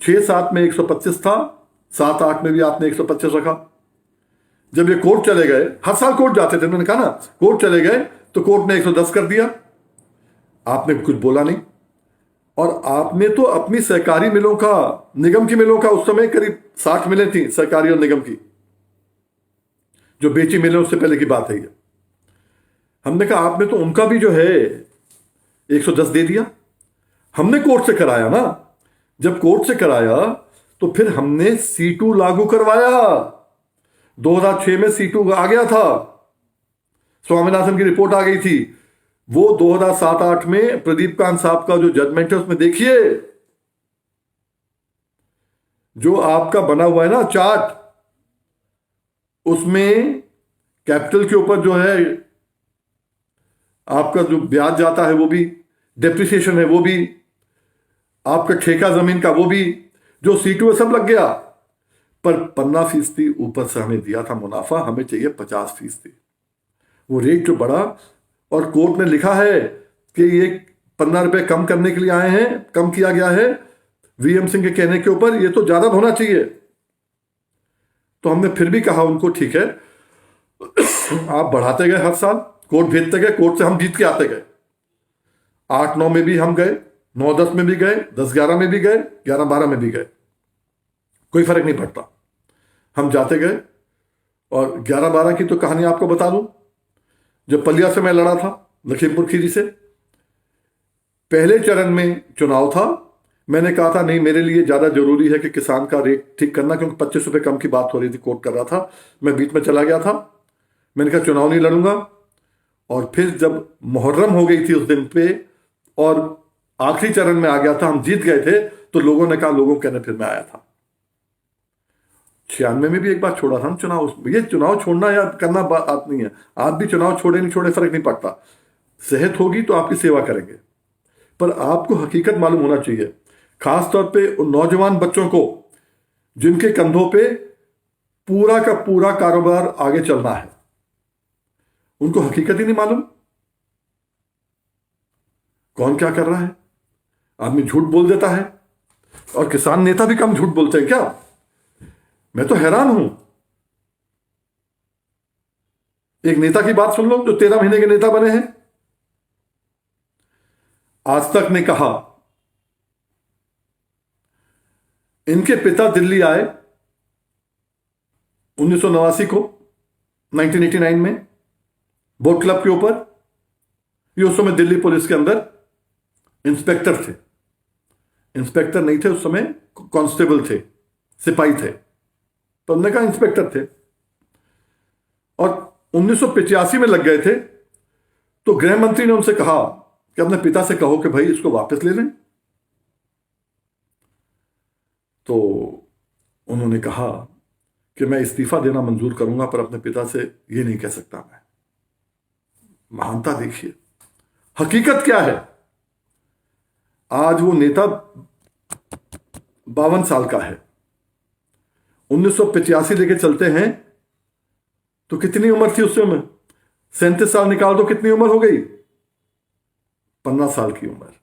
6-7 में 125 था, 7-8 में भी आपने 125 रखा। जब ये कोर्ट चले गए, हर साल कोर्ट जाते थे, मैंने कहा ना कोर्ट चले गए, तो कोर्ट ने 110 कर दिया। आपने कुछ बोला नहीं, और आपने तो अपनी सहकारी मिलों का, निगम की मिलों का, उस समय करीब 60 मिलें थी सरकारी और निगम की, जो बेची मिलें, उससे पहले की बात है ये। हमने कहा आपने तो उनका भी जो है 110 दे दिया। हमने कोर्ट से कराया ना, जब कोर्ट से कराया तो फिर हमने C2 लागू करवाया। 2006 में C2 आ गया था, स्वामीनाथन की रिपोर्ट आ गई थी। वो 2007-8 में प्रदीप कांत साहब का जो जजमेंट है उसमें देखिए, जो आपका बना हुआ है ना चार्ट, उसमें कैपिटल के ऊपर जो है आपका जो ब्याज जाता है वो भी, डेप्रिसिएशन है वो भी, आपका ठेका जमीन का वो भी, जो C2 सब लग गया। पर 15% ऊपर से हमें दिया था मुनाफा, हमें चाहिए 50%। वो रेट जो बढ़ा, और कोर्ट ने लिखा है कि ये 15 रुपए कम करने के लिए आए हैं, कम किया गया है वीएम सिंह के कहने के ऊपर, ये तो ज्यादा होना चाहिए। तो हमने फिर भी कहा उनको ठीक है, आप बढ़ाते गए, हर साल कोर्ट भेजते गए, कोर्ट से हम जीत के आते गए। 8-9 में भी हम गए, 9-10 में भी गए, 10-11 में भी गए, 11-12 में भी गए, कोई फर्क नहीं पड़ता, हम जाते गए। और 11-12 की तो कहानी आपको बता दूं। जब पलिया से मैं लड़ा था, लखीमपुर खीरी से, पहले चरण में चुनाव था, मैंने कहा था नहीं, मेरे लिए ज्यादा जरूरी है कि किसान का रेट ठीक करना, क्योंकि 25 रुपए कम की बात हो रही थी, कोर्ट कर रहा था, मैं बीच में चला गया था। मैंने कहा चुनाव नहीं लड़ूंगा। और फिर जब मुहर्रम हो गई थी उस दिन पे, और आखिरी चरण में आ गया था, हम जीत गए थे, तो लोगों ने कहा, लोगों कहने फिर मैं आया था। 96 में भी एक बार छोड़ा था चुनाव। ये चुनाव छोड़ना या करना बात नहीं है, आप भी चुनाव छोड़े नहीं छोड़े फर्क नहीं पड़ता, सेहत होगी तो आपकी सेवा करेंगे। पर आपको हकीकत मालूम होना चाहिए, खासतौर पे उन नौजवान बच्चों को जिनके कंधों पे पूरा का पूरा कारोबार आगे चलना है, उनको हकीकत ही नहीं मालूम कौन क्या कर रहा है। आदमी झूठ बोल देता है, और किसान नेता भी कम झूठ बोलते हैं क्या? मैं तो हैरान हूं। एक नेता की बात सुन लो जो 13 महीने के नेता बने हैं। आज तक ने कहा, इनके पिता दिल्ली आए 1989 को, 1989 में बोट क्लब के ऊपर। ये उस समय दिल्ली पुलिस के अंदर इंस्पेक्टर थे, इंस्पेक्टर नहीं थे उस समय, कांस्टेबल थे, सिपाही थे, तो उन्होंने कहा इंस्पेक्टर थे। और 1985 में लग गए थे, तो गृह मंत्री ने उनसे कहा कि अपने पिता से कहो कि भाई इसको वापस ले लें। तो उन्होंने कहा कि मैं इस्तीफा देना मंजूर करूंगा, पर अपने पिता से ये नहीं कह सकता मैं। महानता देखिए, हकीकत क्या है। आज वो नेता 52 साल का है। 1985 लेके चलते हैं तो कितनी उम्र थी उस समय? 37 साल निकाल दो, कितनी उम्र हो गई? 15 साल की उम्र।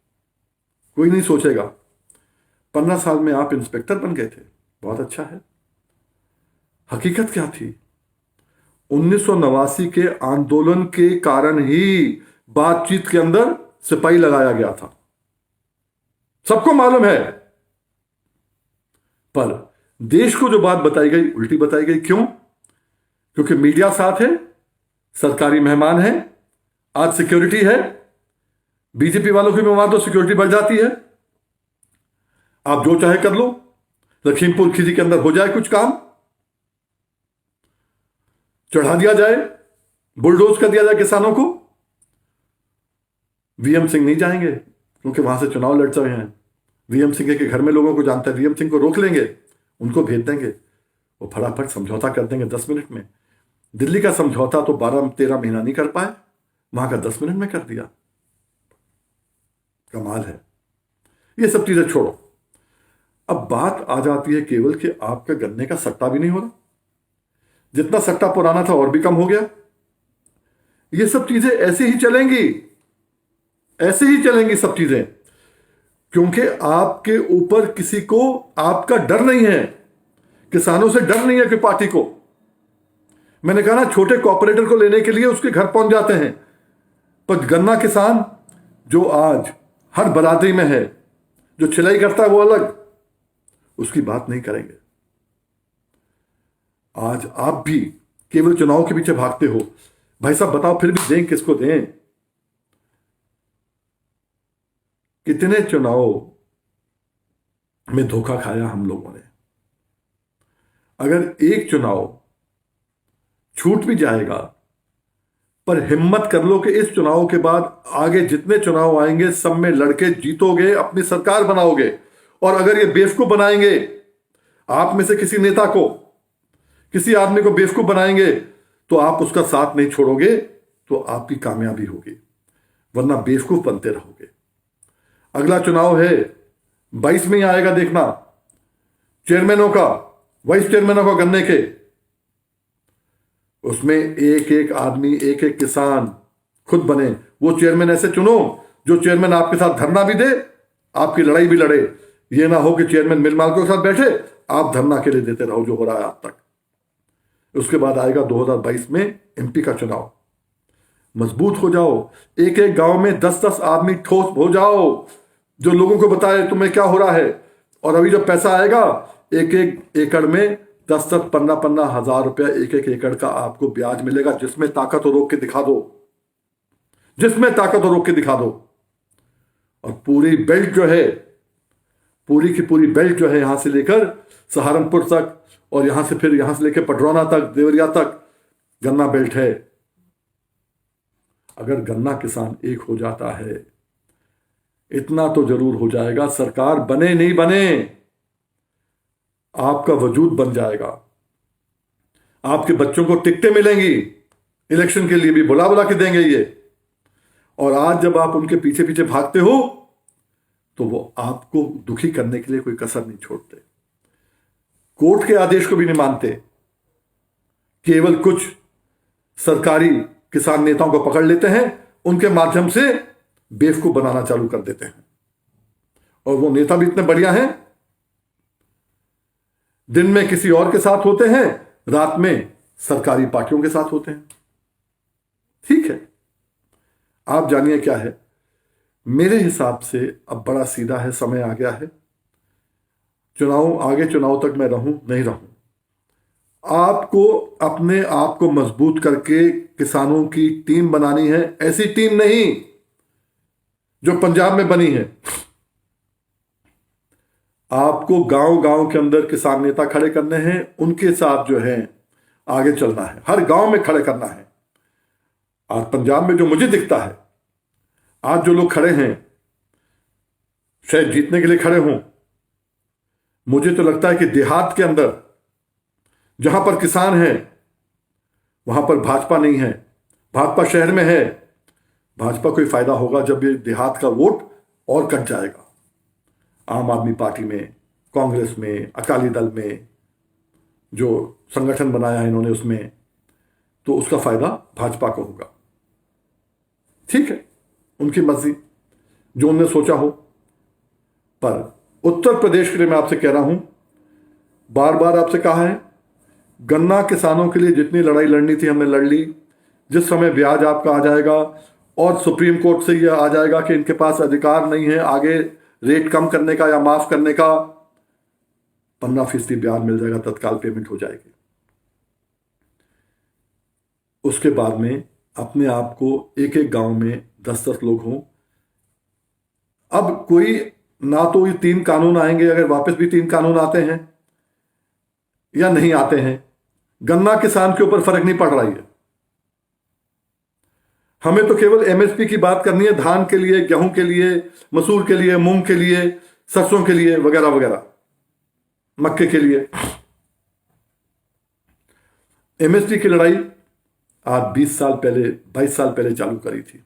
कोई नहीं सोचेगा 15 साल में आप इंस्पेक्टर बन गए थे, बहुत अच्छा है। हकीकत क्या थी? 1989 के आंदोलन के कारण ही बातचीत के अंदर सिपाही लगाया गया था, सबको मालूम है। पर देश को जो बात बताई गई उल्टी बताई गई। क्यों? क्योंकि मीडिया साथ है, सरकारी मेहमान है, आज सिक्योरिटी है। बीजेपी वालों की वहां तो सिक्योरिटी बढ़ जाती है, आप जो चाहे कर लो। लखीमपुर खीरी के अंदर हो जाए कुछ काम, चढ़ा दिया जाए, बुलडोज कर दिया जाए किसानों को। वीएम सिंह नहीं जाएंगे क्योंकि वहां से चुनाव लड़ रहे हैं। वीएम सिंह के घर में लोगों को जानता है, वीएम सिंह को रोक लेंगे, उनको भेज देंगे, वो फटाफट समझौता कर देंगे 10 मिनट में। दिल्ली का समझौता तो 12-13 महीना नहीं कर पाए, वहां का 10 मिनट में कर दिया। कमाल है। ये सब चीजें छोड़ो, अब बात आ जाती है केवल कि आपका गन्ने का सट्टा भी नहीं हो रहा, जितना सट्टा पुराना था और भी कम हो गया। ये सब चीजें ऐसे ही चलेंगी, ऐसे ही चलेंगी सब चीजें, क्योंकि आपके ऊपर किसी को आपका डर नहीं है, किसानों से डर नहीं है कि पार्टी को। मैंने कहा ना, छोटे कॉर्पोरेटर को लेने के लिए उसके घर पहुंच जाते हैं, पर गन्ना किसान जो आज हर बरादरी में है, जो छिलाई करता है वो अलग, उसकी बात नहीं करेंगे। आज आप भी केवल चुनाव के पीछे भागते हो। भाई साहब बताओ, फिर भी दें किसको दें? कितने चुनाव में धोखा खाया हम लोगों ने। अगर एक चुनाव छूट भी जाएगा, पर हिम्मत कर लो कि इस चुनाव के बाद आगे जितने चुनाव आएंगे सब में लड़के जीतोगे, अपनी सरकार बनाओगे। और अगर ये बेवकूफ बनाएंगे, आप में से किसी नेता को, किसी आदमी को बेवकूफ बनाएंगे, तो आप उसका साथ नहीं छोड़ोगे, तो आपकी कामयाबी होगी, वरना बेवकूफ बनते रहोगे। अगला चुनाव है 22 में ही आएगा, देखना, चेयरमैनों का, वाइस चेयरमैनों का गन्ने के। उसमें एक एक आदमी, एक एक किसान खुद बने। वो चेयरमैन ऐसे चुनो जो चेयरमैन आपके साथ धरना भी दे, आपकी लड़ाई भी लड़े। ये ना हो कि चेयरमैन मिल मालिकों के साथ बैठे, आप धरना के लिए देते रहो, जो हो रहा है आज तक। उसके बाद आएगा 2022 में एमपी का चुनाव। मजबूत हो जाओ, एक एक गांव में 10-10 आदमी ठोस हो जाओ, जो लोगों को बताए तुम्हें क्या हो रहा है। और अभी जब पैसा आएगा, एक एक एकड़ में 10-10, 15-15 हजार रुपया एक एक एकड़ का आपको ब्याज मिलेगा। जिसमें ताकत हो रोक के दिखा दो, जिसमें ताकत हो रोक के दिखा दो। और पूरी बेल्ट जो है, पूरी की पूरी बेल्ट जो है, यहां से लेकर सहारनपुर तक, और यहां से फिर यहां से लेकर पडरौना तक, देवरिया तक गन्ना बेल्ट है। अगर गन्ना किसान एक हो जाता है, इतना तो जरूर हो जाएगा, सरकार बने नहीं बने, आपका वजूद बन जाएगा। आपके बच्चों को टिकटें मिलेंगी, इलेक्शन के लिए भी बुला बुला के देंगे ये। और आज जब आप उनके पीछे पीछे भागते हो, तो वो आपको दुखी करने के लिए कोई कसर नहीं छोड़ते। कोर्ट के आदेश को भी नहीं मानते, केवल कुछ सरकारी किसान नेताओं को पकड़ लेते हैं, उनके माध्यम से बेवकूफ बनाना चालू कर देते हैं। और वो नेता भी इतने बढ़िया हैं, दिन में किसी और के साथ होते हैं, रात में सरकारी पार्टियों के साथ होते हैं। ठीक है, आप जानिए क्या है। मेरे हिसाब से अब बड़ा सीधा है, समय आ गया है। चुनाव, आगे चुनाव तक मैं रहूं नहीं रहूं, आपको अपने आप को मजबूत करके किसानों की टीम बनानी है। ऐसी टीम नहीं जो पंजाब में बनी है। आपको गांव गांव के अंदर किसान नेता खड़े करने हैं, उनके साथ जो है आगे चलना है, हर गांव में खड़े करना है। आज पंजाब में जो मुझे दिखता है, आज जो लोग खड़े हैं, शायद जीतने के लिए खड़े हों, मुझे तो लगता है कि देहात के अंदर जहां पर किसान है वहां पर भाजपा नहीं है, भाजपा शहर में है। भाजपा को ही फायदा होगा जब ये देहात का वोट और कट जाएगा। आम आदमी पार्टी में, कांग्रेस में, अकाली दल में जो संगठन बनाया है इन्होंने, उसमें तो उसका फायदा भाजपा को होगा। ठीक है, उनकी मर्जी, जो उन्होंने सोचा हो। पर उत्तर प्रदेश के लिए मैं आपसे कह रहा हूं, बार बार आपसे कहा है, गन्ना किसानों के लिए जितनी लड़ाई लड़नी थी हमने लड़ ली। जिस समय ब्याज आपका आ जाएगा और सुप्रीम कोर्ट से यह आ जाएगा कि इनके पास अधिकार नहीं है आगे रेट कम करने का या माफ करने का, 15% ब्याज मिल जाएगा, तत्काल पेमेंट हो जाएगी। उसके बाद में अपने आप को एक एक गांव में 10-10 लोग हों। अब कोई ना तो ये 3 कानून आएंगे, अगर वापस भी 3 कानून आते हैं या नहीं आते हैं, गन्ना किसान के ऊपर फर्क नहीं पड़ रही है। हमें तो केवल एमएसपी की बात करनी है, धान के लिए, गेहूं के लिए, मसूर के लिए, मूंग के लिए, सरसों के लिए, वगैरह वगैरह, मक्के के लिए। एमएसपी की लड़ाई आज 20 साल पहले, 22 साल पहले चालू करी थी।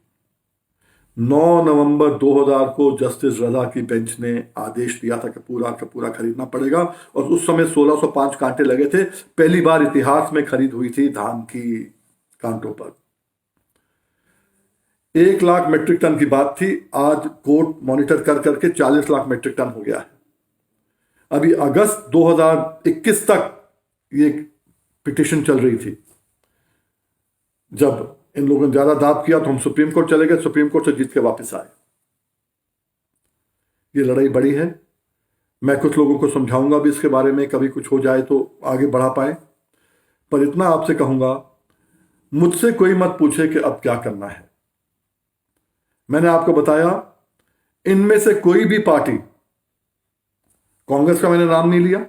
9 नवंबर 2000 को जस्टिस रजा की बेंच ने आदेश दिया था कि पूरा का पूरा खरीदना पड़ेगा, और उस समय 1605 कांटे लगे थे। पहली बार इतिहास में खरीद हुई थी धान की कांटों पर। 1 लाख मेट्रिक टन की बात थी, आज कोर्ट मॉनिटर कर करके 40 लाख मेट्रिक टन हो गया है। अभी अगस्त 2021 तक ये पिटिशन चल रही थी। जब इन लोगों ने ज्यादा दाब किया तो हम सुप्रीम कोर्ट चले गए, सुप्रीम कोर्ट से जीत के वापस आए। ये लड़ाई बड़ी है। मैं कुछ लोगों को समझाऊंगा भी इसके बारे में, कभी कुछ हो जाए तो आगे बढ़ा पाए। पर इतना आपसे कहूंगा, मुझसे कोई मत पूछे कि अब क्या करना है। मैंने आपको बताया, इनमें से कोई भी पार्टी, कांग्रेस का मैंने नाम नहीं लिया,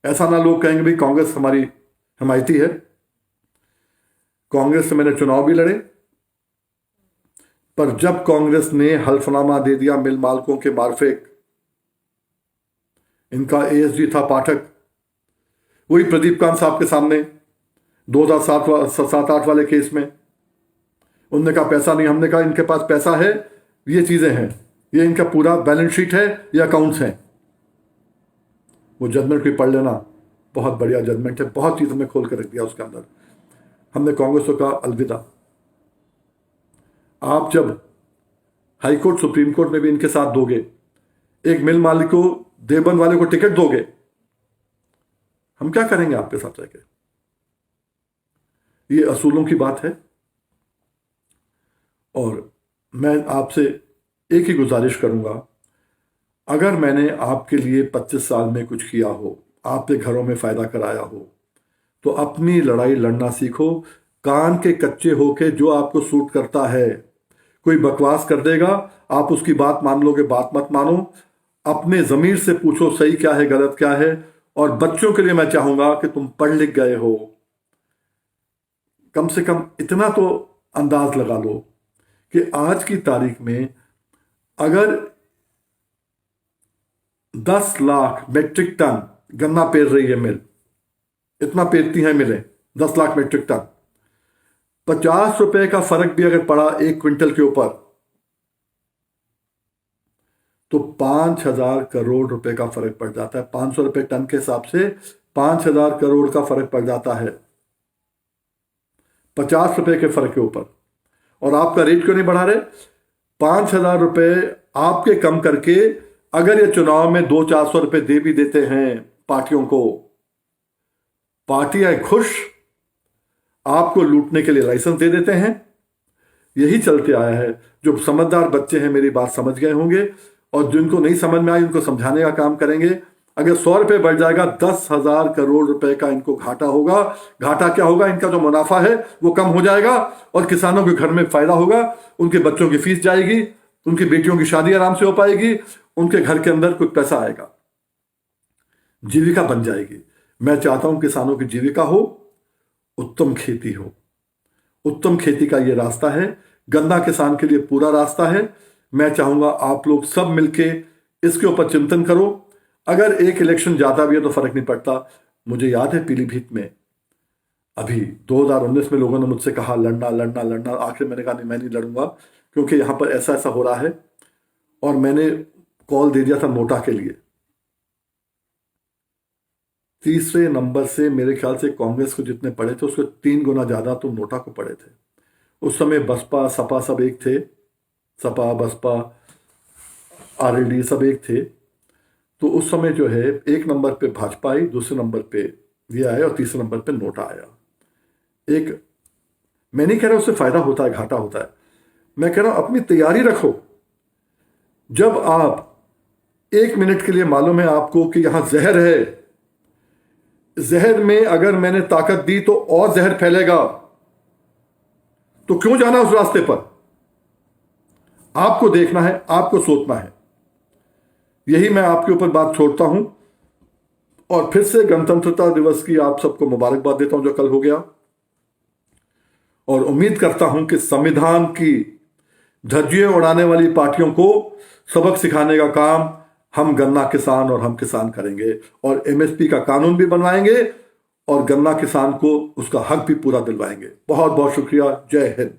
ऐसा ना लोग कहेंगे भाई कांग्रेस हमारी हिमायती है। कांग्रेस से मैंने चुनाव भी लड़े, पर जब कांग्रेस ने हल्फनामा दे दिया मिल मालिकों के मार्फेक, इनका एएसजी था पाठक, वही प्रदीप कांत साहब के सामने 2007-8 वाले केस में, उनने कहा पैसा नहीं, हमने कहा इनके पास पैसा है, ये चीजें हैं, ये इनका पूरा बैलेंस शीट है, ये अकाउंट्स हैं। वो जजमेंट भी पढ़ लेना, बहुत बढ़िया जजमेंट है, बहुत चीज हमने खोल कर रख दिया उसके अंदर। हमने कांग्रेस को कहा अलविदा। आप जब हाई कोर्ट सुप्रीम कोर्ट में भी इनके साथ दोगे, एक मिल मालिक को, देवबंद वाले को टिकट दोगे, हम क्या करेंगे आपके साथ रह के? ये असूलों की बात है। और मैं आपसे एक ही गुजारिश करूंगा, अगर मैंने आपके लिए 25 साल में कुछ किया हो, आपके घरों में फायदा कराया हो, तो अपनी लड़ाई लड़ना सीखो। कान के कच्चे होके जो आपको सूट करता है, कोई बकवास कर देगा, आप उसकी बात मान लोगे, बात मत मानो। अपने जमीर से पूछो सही क्या है, गलत क्या है। और बच्चों के लिए मैं चाहूंगा कि तुम पढ़ लिख गए हो, कम से कम इतना तो अंदाज लगा लो कि आज की तारीख में अगर 10 लाख मेट्रिक टन गन्ना पेर रही है मिल, इतना पेरती हैं मिलें, 10 लाख मेट्रिक टन, 50 रुपए का फर्क भी अगर पड़ा 1 क्विंटल के ऊपर, तो 5,000 करोड़ रुपए का फर्क पड़ जाता है। 500 रुपए टन के हिसाब से 5,000 करोड़ का फर्क पड़ जाता है 50 रुपए के फर्क के ऊपर। और आपका रेट क्यों नहीं बढ़ा रहे? 5,000 रुपए आपके कम करके अगर ये चुनाव में 200-400 रुपए दे भी देते हैं पार्टियों को, पार्टियां खुश, आपको लूटने के लिए लाइसेंस दे देते हैं। यही चलते आया है। जो समझदार बच्चे हैं मेरी बात समझ गए होंगे, और जिनको नहीं समझ में आई उनको समझाने का काम करेंगे। अगर 100 रुपए बढ़ जाएगा, 10,000 करोड़ रुपए का इनको घाटा होगा। घाटा क्या होगा? इनका जो मुनाफा है वो कम हो जाएगा और किसानों के घर में फायदा होगा। उनके बच्चों की फीस जाएगी, उनकी बेटियों की शादी आराम से हो पाएगी, उनके घर के अंदर कुछ पैसा आएगा, जीविका बन जाएगी। मैं चाहता हूं किसानों की जीविका हो, उत्तम खेती हो। उत्तम खेती का ये रास्ता है, गन्ना किसान के लिए पूरा रास्ता है। मैं चाहूंगा आप लोग सब मिलके इसके ऊपर चिंतन करो। अगर एक इलेक्शन जाता भी है तो फर्क नहीं पड़ता। मुझे याद है पीलीभीत में अभी 2019 में लोगों ने मुझसे कहा लड़ना लड़ना लड़ना, आखिर मैंने कहा नहीं, मैं नहीं लड़ूंगा, क्योंकि यहां पर ऐसा ऐसा हो रहा है। और मैंने कॉल दे दिया था नोटा के लिए। तीसरे नंबर से मेरे ख्याल से कांग्रेस को जितने पड़े थे उसके 3 गुना ज्यादा तो नोटा को पड़े थे। उस समय बसपा सपा सब एक थे, सपा बसपा आरएलडी सब एक थे। तो उस समय जो है 1 नंबर पे भाजपा आई, दूसरे नंबर पे ये आया और तीसरे नंबर पे नोटा आया। एक, मैं नहीं कह रहा उससे फायदा होता है घाटा होता है, मैं कह रहा हूं अपनी तैयारी रखो। जब आप 1 मिनट के लिए मालूम है आपको कि यहां जहर है, जहर में अगर मैंने ताकत दी तो और जहर फैलेगा, तो क्यों जाना उस रास्ते पर? आपको देखना है, आपको सोचना है। यही मैं आपके ऊपर बात छोड़ता हूं और फिर से गणतंत्रता दिवस की आप सबको मुबारकबाद देता हूं जो कल हो गया। और उम्मीद करता हूं कि संविधान की धज्जियां उड़ाने वाली पार्टियों को सबक सिखाने का काम हम गन्ना किसान और हम किसान करेंगे, और एमएसपी का कानून भी बनवाएंगे और गन्ना किसान को उसका हक भी पूरा दिलवाएंगे। बहुत बहुत शुक्रिया। जय हिंद।